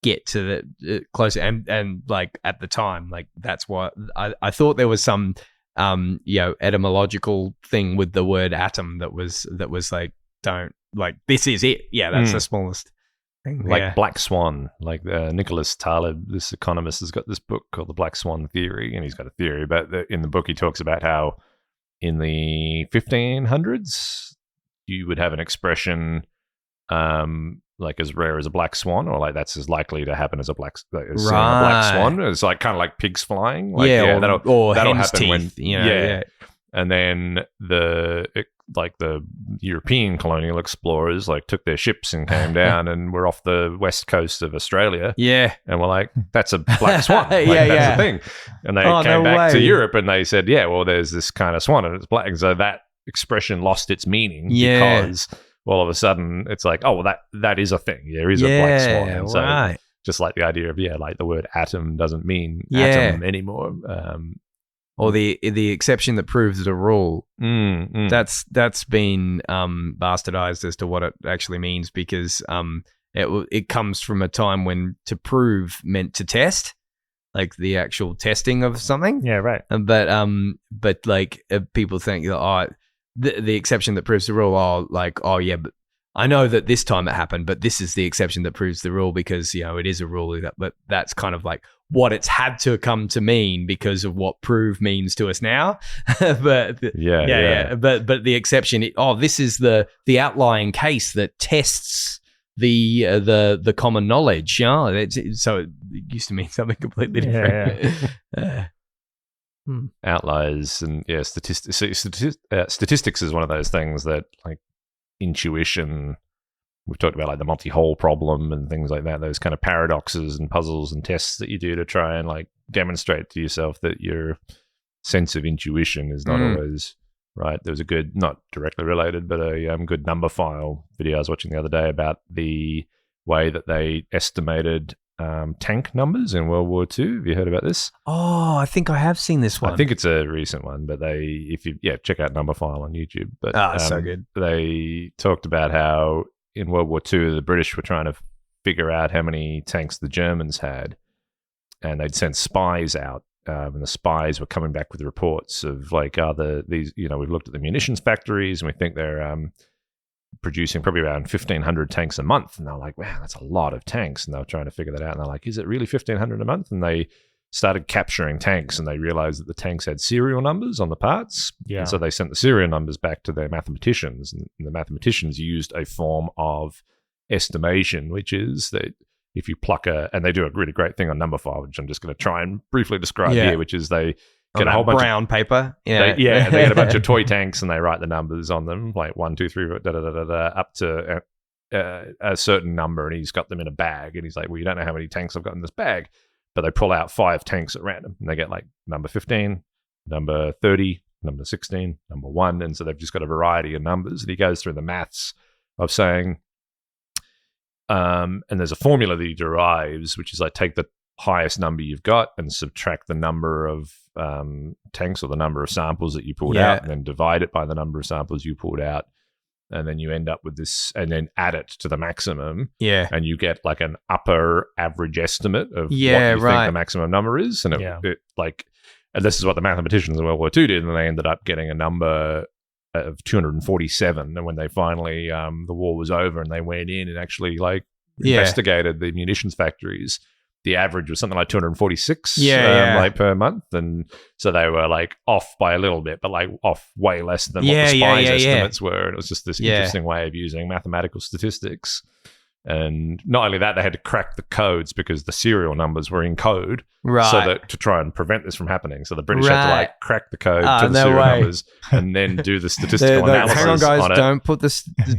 get to the closer? And like at the time, like that's what I thought there was some, etymological thing with the word atom that was like, don't like, this is it. Yeah. That's the smallest. Like Black Swan, like Nicholas Taleb, this economist, has got this book called The Black Swan Theory, and he's got a theory about in the book he talks about how in the 1500s you would have an expression like as rare as a black swan, or like that's as likely to happen as a black swan. It's like kind of like pigs flying, like, or that'll hen's happen teeth, when And then the European colonial explorers took their ships and came down and were off the west coast of Australia. Yeah. And we're like, that's a black swan. That's the thing. And they came back to Europe and they said, yeah, well, there's this kind of swan and it's black. And so that expression lost its meaning because all of a sudden it's like, oh, well, that is a thing. There is a black swan. And so just like the idea of, the word atom doesn't mean atom anymore. Or the exception that proves the rule. That's been bastardized as to what it actually means because it comes from a time when to prove meant to test, like the actual testing of something. Yeah, right. But people think the exception that proves the rule. But I know that this time it happened, but this is the exception that proves the rule because, it is a rule. But that's kind of like what it's had to come to mean because of what prove means to us now. But But the exception, this is the outlying case that tests the common knowledge. So it used to mean something completely different. Outliers and statistics is one of those things that intuition, we've talked about the multi-hole problem and things like that, those kind of paradoxes and puzzles and tests that you do to try and demonstrate to yourself that your sense of intuition is not always right. There was a good, not directly related, but a good number file video I was watching the other day about the way that they estimated tank numbers in World War II. Have you heard about this? Oh, I think I have seen this one. I think it's a recent one, but check out Numberphile on YouTube. But it's so good. They talked about how in World War II the British were trying to figure out how many tanks the Germans had, and they'd sent spies out, and the spies were coming back with reports of we've looked at the munitions factories and we think they're producing probably around 1,500 tanks a month. And they're like, wow, that's a lot of tanks. And they were trying to figure that out. And they're like, is it really 1,500 a month? And they started capturing tanks and they realized that the tanks had serial numbers on the parts. Yeah. And so they sent the serial numbers back to their mathematicians. And the mathematicians used a form of estimation, which is that if you pluck and they do a really great thing on Numberphile, which I'm just going to try and briefly describe here, which is they get a whole bunch brown paper. They get a bunch of toy tanks and they write the numbers on them, 1, 2, 3, up to a certain number, and he's got them in a bag, and he's like, well, you don't know how many tanks I've got in this bag, but they pull out 5 tanks at random, and they get number 15, number 30, number 16, number 1, and so they've just got a variety of numbers, and he goes through the maths of saying, and there's a formula that he derives, which is take the highest number you've got and subtract the number of tanks or the number of samples that you pulled out, and then divide it by the number of samples you pulled out, and then you end up with this, and then add it to the maximum, and you get an upper average estimate of what you think the maximum number is, and and this is what the mathematicians in World War II did, and they ended up getting a number of 247, and when they finally the war was over and they went in and actually investigated the munitions factories, the average was something like 246 per month. And so they were off by a little bit, but off way less than what the spies' estimates were. And it was just this interesting way of using mathematical statistics. And not only that, they had to crack the codes because the serial numbers were in code, so that to try and prevent this from happening. So the British had to crack the code to the serial numbers and then do the statistical analysis. Hang on, guys! On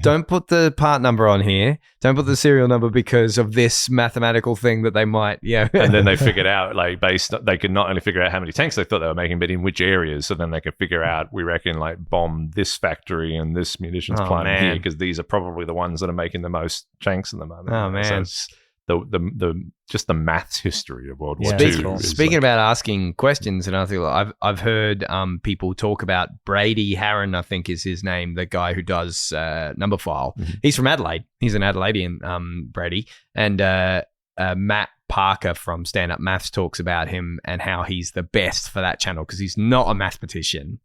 don't put the part number on here. Don't put the serial number because of this mathematical thing that they might. And then they figured out they could not only figure out how many tanks they thought they were making, but in which areas. So then they could figure out, we reckon, bomb this factory and this munitions plant here because these are probably the ones that are making the most tanks in the moment. Oh man! So the maths history of World War II. Speaking about asking questions, and I think I've heard people talk about Brady Haran, I think is his name, the guy who does Numberphile. Mm-hmm. He's from Adelaide. He's an Adelaidean, Brady, and Matt Parker from Stand Up Maths talks about him and how he's the best for that channel because he's not a mathematician,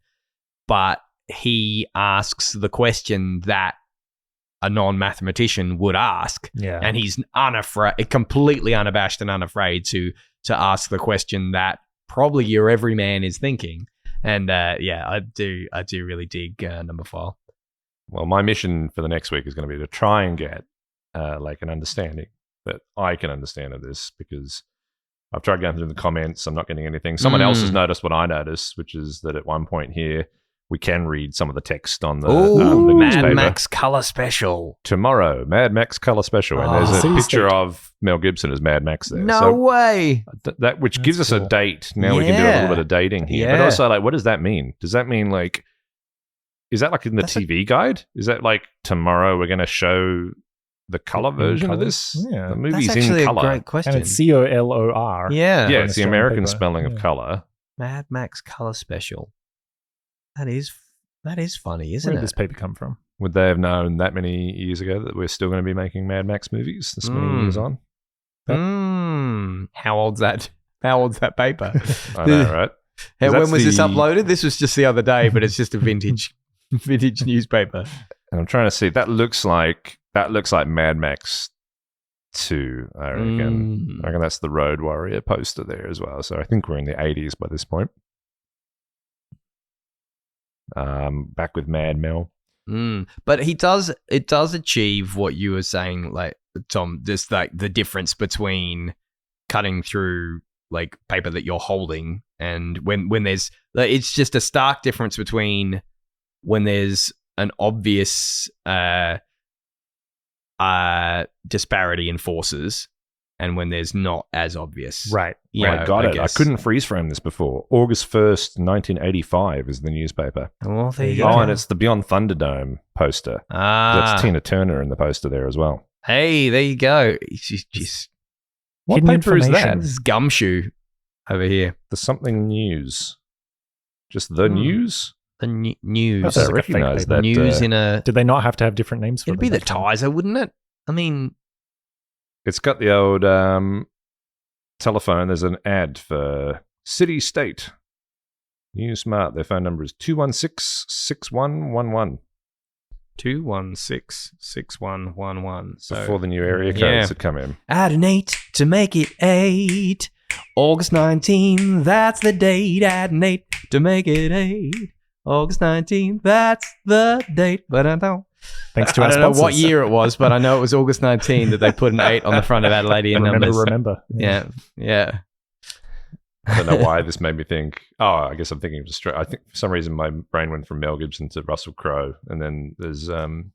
but he asks the question that a non-mathematician would ask, and he's completely unabashed and unafraid to ask the question that probably your everyman is thinking. And I do really dig Numberphile. Well, my mission for the next week is going to be to try and get an understanding that I can understand of this, because I've tried going through the comments. I'm not getting anything. Someone else has noticed what I noticed, which is that at one point here, we can read some of the text on the Mad newspaper. Max Color Special. Tomorrow, Mad Max Color Special. And there's a picture of Mel Gibson as Mad Max there. No way. Which gives us a date. Now we can do a little bit of dating here. But also, like, what does that mean? Does that mean, like, is that like in the TV guide? Is that like tomorrow we're going to show the color version of this? Yeah. The movie's That's actually in color. a great question. And it's COLOR. Yeah. Yeah, it's the American paper. spelling of color. Mad Max Color Special. That is funny, isn't Where it? did this paper come from? Would they have known that many years ago that we're still going to be making Mad Max movies this many years on? How old's that paper? I know, right? And when was this uploaded? This was just the other day, but it's just a vintage newspaper. And I'm trying to see. That looks like Mad Max 2, I reckon. I reckon that's the Road Warrior poster there as well. So I think we're in the 80s by this point. Back with Mad Mel. But it does achieve what you were saying, like, Tom, just like the difference between cutting through like paper that you're holding and when there's, like, it's just a stark difference between when there's an obvious disparity in forces and when there's not as obvious. Right. I got it. I couldn't freeze frame this before. August 1st, 1985 is the newspaper. Well, there you go. Oh, and it's the Beyond Thunderdome poster. That's Tina Turner in the poster there as well. Hey, there you go. Just What Hidden paper is that? information. this is Gumshoe over here. The Something News. Just the news? The news. That's I like a fake recognise paper. that. News in a. Did they not have to have different names for It'd be them? the Tizer, wouldn't it? I mean, It's got the old telephone. There's an ad for City State. News Smart. Their phone number is 216-6111. 216-6111. So Before the new area codes yeah. had come in. add an 8 to make it 8. August 19, that's the date. Add an 8 to make it 8. August 19, that's the date. But I don't. Thanks to I our don't know what sponsors. year it was, but I know it was August 19 that they put an 8 on the front of Adelaidean numbers. Remember. Yeah. I don't know why this made me think. Oh, I guess I'm thinking of I think for some reason my brain went from Mel Gibson to Russell Crowe, and then there's on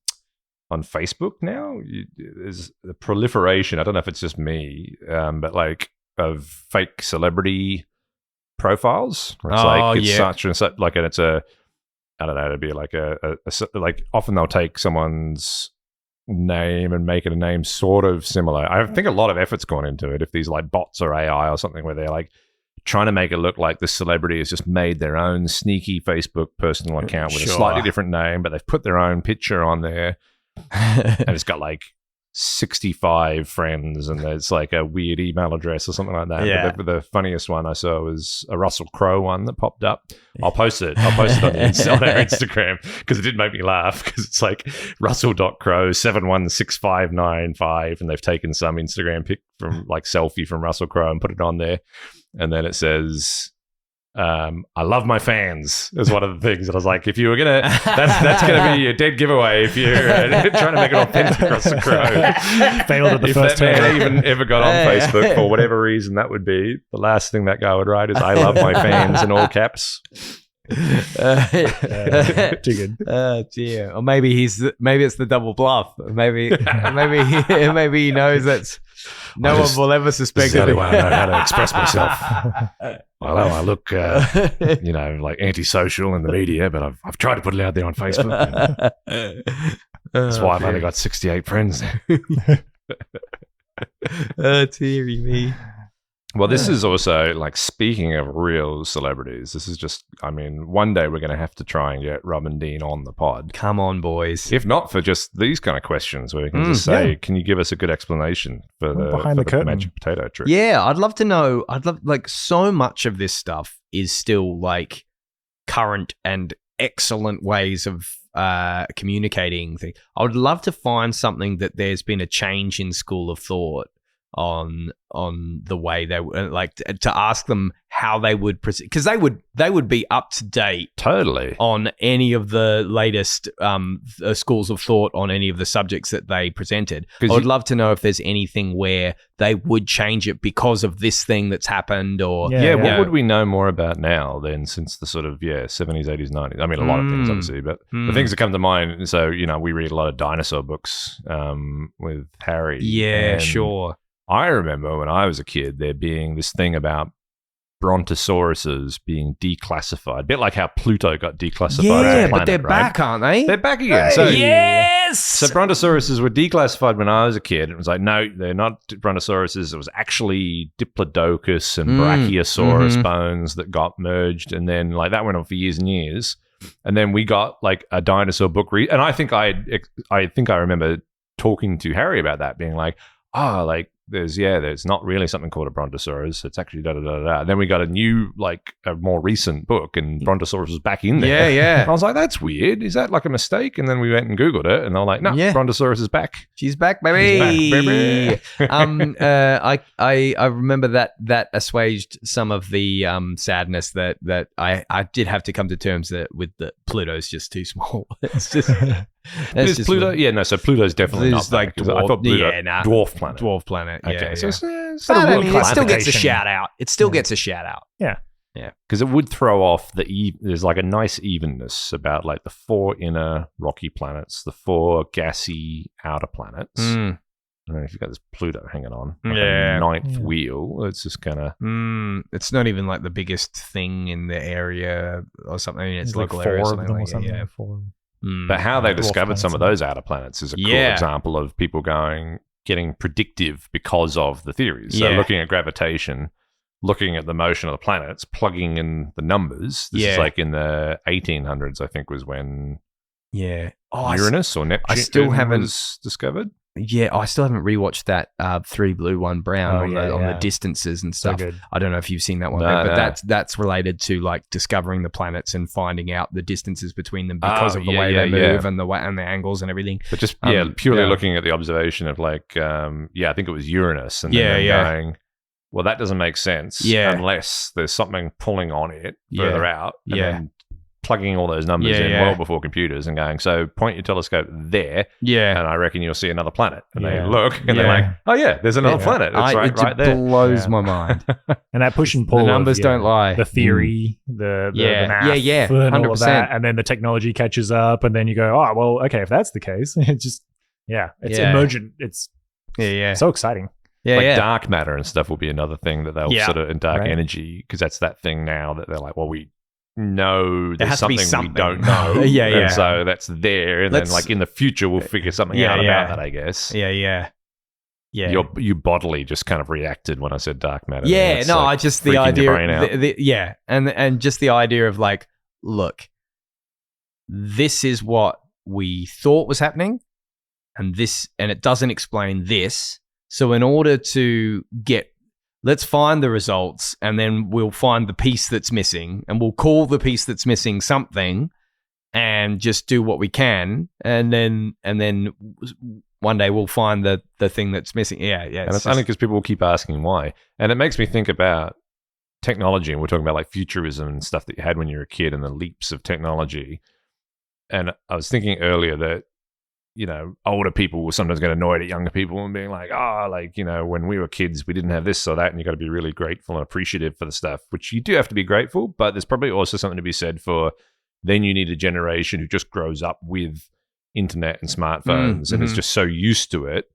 Facebook now there's the proliferation. I don't know if it's just me, but like of fake celebrity profiles. Where it's like it's such and such like, and it's a. I don't know. It'd be like like often they'll take someone's name and make it a name sort of similar. I think a lot of effort's gone into it. If these like bots or AI or something where they're like trying to make it look like the celebrity has just made their own sneaky Facebook personal account with a slightly different name, but they've put their own picture on there and it's got like 65 friends and there's like a weird email address or something like that. Yeah. But the funniest one I saw was a Russell Crowe one that popped up. I'll post it on our Instagram because it did make me laugh because it's like Russell.Crowe 716595 and they've taken some Instagram pic from like selfie from Russell Crowe and put it on there. And then it says, I love my fans is one of the things. And I was like, if you were going to, that's going to be a dead giveaway if you're trying to make it authentic Russell Crowe. Failed at the if first that man turn. even ever got on Facebook for whatever reason, that would be the last thing that guy would write is I love my fans in all caps. Too good. Oh dear. Or maybe it's the double bluff. Maybe he knows that's no one will ever suspect This is the only it. way I know how to express myself. Although I look, like antisocial in the media, but I've tried to put it out there on Facebook. That's why I've only got 68 friends. Oh, dearie me. Well, this is also, like, speaking of real celebrities, this is just, I mean, one day we're going to have to try and get Rob and Dean on the pod. Come on, boys. If not for just these kind of questions where we can just say, can you give us a good explanation for Behind the curtain. magic potato trick? Yeah, I'd love to know. Like, so much of this stuff is still, like, current and excellent ways of communicating things. I would love to find something that there's been a change in school of thought on the way they like to ask them how they would present, because they would be up to date totally on any of the latest schools of thought on any of the subjects that they presented. I would love to know if there's anything where they would change it because of this thing that's happened, or what would we know more about now than since the sort of 70s, 80s, 90s? I mean, a lot of things obviously, but the things that come to mind. So we read a lot of dinosaur books with Harry. Yeah, sure. I remember when I was a kid there being this thing about brontosauruses being declassified, a bit like how Pluto got declassified. Yeah, but they're back, aren't they? They're back again. Yes! So brontosauruses were declassified when I was a kid. It was like, no, they're not brontosauruses. It was actually Diplodocus and Brachiosaurus bones that got merged, and then like that went on for years and years. And then we got like a dinosaur book and I think I remember talking to Harry about that, being like, like there's not really something called a brontosaurus. It's actually da-da-da-da. Then we got a new, like a more recent book, and brontosaurus was back in there. Yeah. And I was like, that's weird. Is that like a mistake? And then we went and Googled it, and they're like, no, brontosaurus is back. She's back, baby. I remember that assuaged some of the sadness that I did have to come to terms with that Pluto's just too small. It's just... Is Pluto? So Pluto's definitely not like dwarf, I thought Pluto, dwarf planet. Dwarf planet. Okay, so it still gets a shout out. It still gets a shout out. Yeah, because it would throw off there's like a nice evenness about like the 4 inner rocky planets, the 4 gassy outer planets. I don't know if you've got this Pluto hanging on, like a ninth wheel. It's just kind of. It's not even like the biggest thing in the area or something. I mean, it's like local 4 area or of them or something. Yeah. 4. But how they discovered some of those outer planets is a cool example of people getting predictive because of the theories. So looking at gravitation, looking at the motion of the planets, plugging in the numbers. This is like in the 1800s, I think, was when Uranus or Neptune was discovered. Yeah, I still haven't rewatched that 3 Blue 1 Brown on the distances and stuff. So I don't know if you've seen that one, that's related to like discovering the planets and finding out the distances between them because of the way they move and the angles and everything. But just purely looking at the observation of like I think it was Uranus, and then going, well, that doesn't make sense unless there's something pulling on it further out, and then plugging all those numbers in well before computers and going, so point your telescope there, and I reckon you'll see another planet. And they look, and they're like, oh yeah, there's another planet. It's right there. It blows my mind. And that push and pull, the numbers don't lie. The theory, the math, and 100%. all of that, and then the technology catches up, and then you go, oh well, okay, if that's the case, it's just it's emergent. It's so exciting. Dark matter and stuff will be another thing that they'll sort of in dark energy, because that's that thing now that they're like, well, we know there's something we don't know. And so that's there. And then like in the future, we'll figure something out about that, I guess. Yeah. You bodily just kind of reacted when I said dark matter. Yeah, no, I just the idea. And just the idea of like, look, this is what we thought was happening, and it doesn't explain this. So in order to let's find the results, and then we'll find the piece that's missing, and we'll call the piece that's missing something, and just do what we can, and then one day we'll find the thing that's missing. And it's only because people will keep asking why, and it makes me think about technology, and we're talking about like futurism and stuff that you had when you were a kid, and the leaps of technology. And I was thinking earlier that, older people were sometimes getting annoyed at younger people and being like, when we were kids, we didn't have this or that, and you got to be really grateful and appreciative for the stuff, which you do have to be grateful, but there's probably also something to be said for then you need a generation who just grows up with internet and smartphones and is just so used to it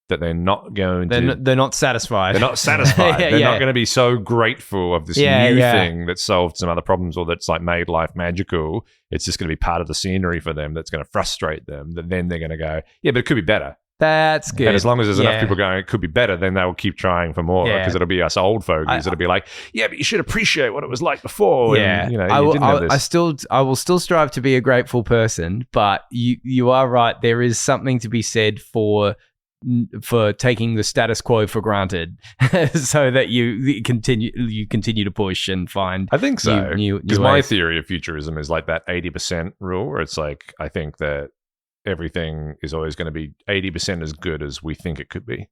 that they're not going to... They're not satisfied. They're not satisfied. They're not going to be so grateful of this new thing that solved some other problems or that's like made life magical. It's just going to be part of the scenery for them that's going to frustrate them. That then they're going to go, yeah, but it could be better. That's good. And as long as there's enough people going, it could be better, then they'll keep trying for more, because it'll be us old fogies. It'll be like, yeah, but you should appreciate what it was like before. Yeah. And, I will still strive to be a grateful person, but you are right. There is something to be said for taking the status quo for granted so that you continue to push and find. I think so. Because my theory of futurism is like that 80% rule, where it's like, I think that everything is always going to be 80% as good as we think it could be.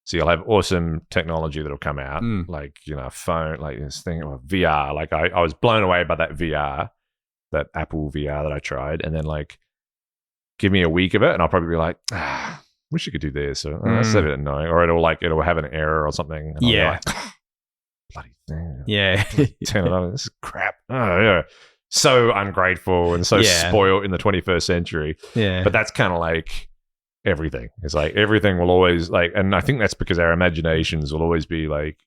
So you'll have awesome technology that'll come out, like, a phone, like this thing, or VR. Like I was blown away by that VR, that Apple VR that I tried. And then like, give me a week of it and I'll probably be like, wish you could do this. Or that's a bit annoying. Or it'll have an error or something. And I'll be like, bloody thing. Yeah. Turn it on. This is crap. Oh, yeah. So ungrateful and so spoiled in the 21st century. Yeah. But that's kind of like everything. It's like everything will always like, and I think that's because our imaginations will always be like,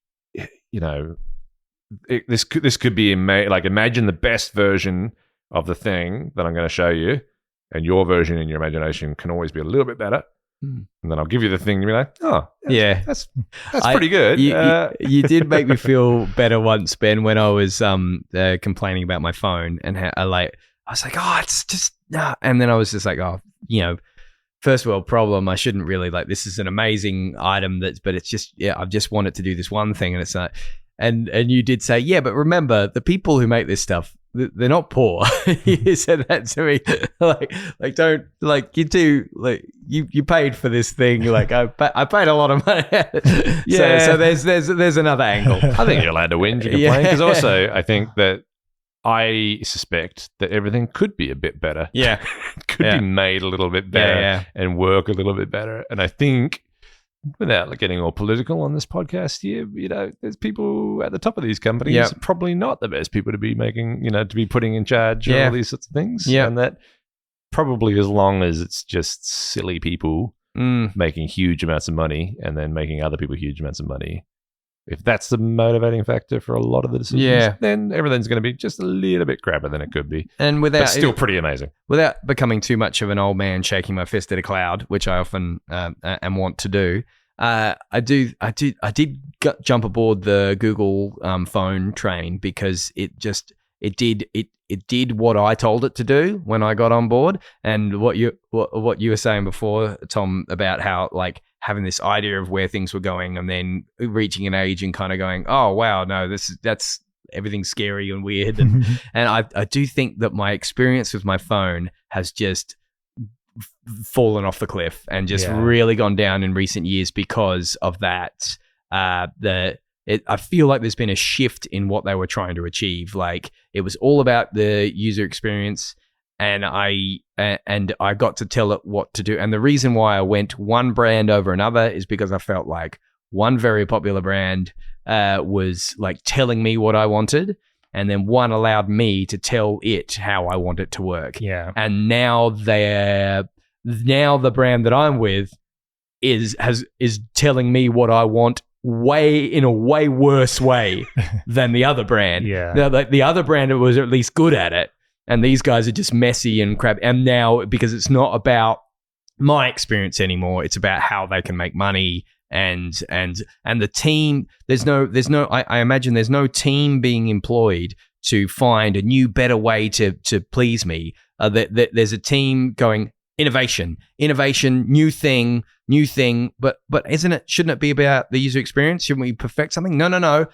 this could be like, imagine the best version of the thing that I'm going to show you, and your version in your imagination can always be a little bit better. And then I'll give you the thing and you'll be like, oh, that's pretty good. You did make me feel better once, Ben, when I was complaining about my phone and how I was like, oh, it's just, and then I was just like, oh, first world problem. I shouldn't really this is an amazing item but it's just, I just want it to do this one thing. And it's not, and you did say, yeah, but remember the people who make this stuff, they're not poor. You said that to me. like don't, like, you do, like, you paid for this thing. Like I paid a lot of money. So there's another angle. I think you're allowed to whinge and complain, because also I think that I suspect that everything could be a bit better. Yeah. Could be made a little bit better and work a little bit better. And I think, without getting all political on this podcast here, there's people at the top of these companies probably not the best people to be making, to be putting in charge of all these sorts of things. Yeah. And that probably, as long as it's just silly people making huge amounts of money and then making other people huge amounts of money, if that's the motivating factor for a lot of the decisions, then everything's going to be just a little bit crappier than it could be. And but still pretty amazing. Without becoming too much of an old man shaking my fist at a cloud, which I often and want to do, I did jump aboard the Google phone train, because it did what I told it to do when I got on board. And what you were saying before, Tom, about how like having this idea of where things were going and then reaching an age and kind of going, oh wow, no, that's everything's scary and weird. And I do think that my experience with my phone has just fallen off the cliff and just really gone down in recent years because of that. I feel like there's been a shift in what they were trying to achieve. Like, it was all about the user experience, and I got to tell it what to do. And the reason why I went one brand over another is because I felt like one very popular brand was like telling me what I wanted, and then one allowed me to tell it how I want it to work. Yeah. And now the brand that I'm with is telling me what I want in a way worse way than the other brand. Yeah. Now, like, the other brand was at least good at it, and these guys are just messy and crap. And now, because it's not about my experience anymore, it's about how they can make money and the team. I imagine there's no team being employed to find a new, better way to please me. There's a team going, innovation, new thing. But shouldn't it be about the user experience? Shouldn't we perfect something? No.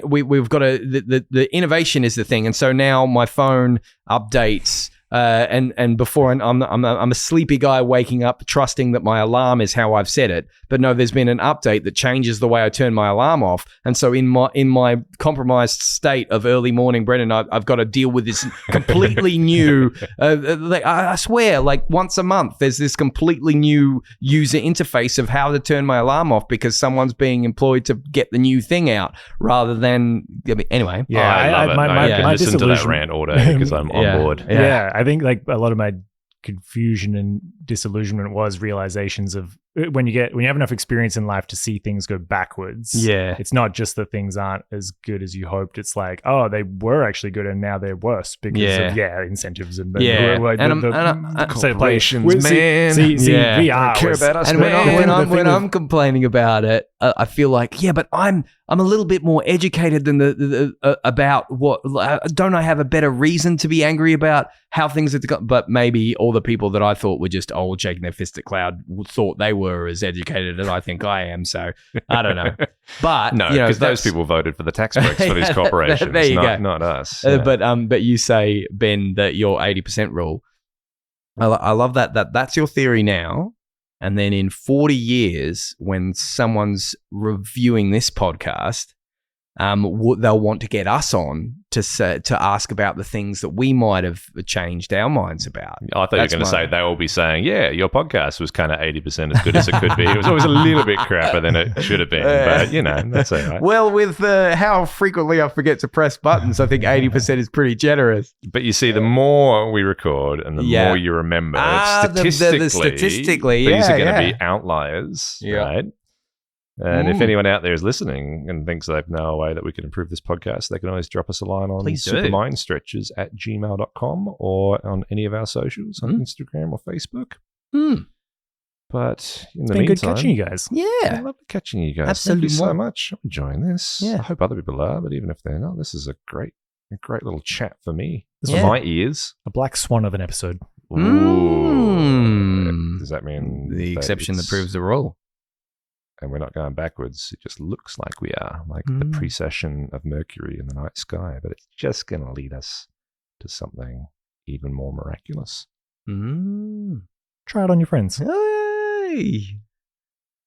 We've got the innovation is the thing, and so now my phone updates. And before, and I'm a sleepy guy waking up trusting that my alarm is how I've set it. But no, there's been an update that changes the way I turn my alarm off. And so in my compromised state of early morning, Brendan, I've got to deal with this completely new. I swear, like once a month, there's this completely new user interface of how to turn my alarm off because someone's being employed to get the new thing out rather than. Anyway, yeah, I love it. I listen to that rant all day because I'm on board. Yeah. I think like a lot of my confusion and disillusionment was realizations of when you have enough experience in life to see things go backwards. Yeah. It's not just that things aren't as good as you hoped. It's like, oh, they were actually good and now they're worse because of incentives and corporations, man. See, VR care about us. And when I'm complaining about it, I feel like, but I'm a little bit more educated than about what. Don't I have a better reason to be angry about how things have gone? But maybe all the people that I thought were just old shaking their fist at cloud thought they were as educated as I think I am. So I don't know. But no, because those people voted for the tax breaks for these corporations. There you go. Not us. But you say, Ben, that your 80% rule. I love that. That's your theory now. And then in 40 years, when someone's reviewing this podcast, they'll want to get us on to ask about the things that we might have changed our minds about. I thought you were going to say they will be saying, yeah, your podcast was kind of 80% as good as it could be. It was always a little bit crappier than it should have been, but that's all right. Well, with how frequently I forget to press buttons, I think 80% is pretty generous. But you see, the more we record and the more you remember, statistically, these are going to be outliers, right? And if anyone out there is listening and thinks they know a way that we can improve this podcast, they can always drop us a line on supermindstretchers@gmail.com or on any of our socials on Instagram or Facebook. But in the meantime, good catching you guys. Yeah. I love catching you guys. Absolutely. Thank you so much. I'm enjoying this. Yeah. I hope other people are, but even if they're not, this is a great little chat for me. This for my ears. A black swan of an episode. Ooh. Does that mean the exception that proves the rule? And we're not going backwards. It just looks like we are, like the precession of Mercury in the night sky, but it's just going to lead us to something even more miraculous. Try it on your friends. Hey!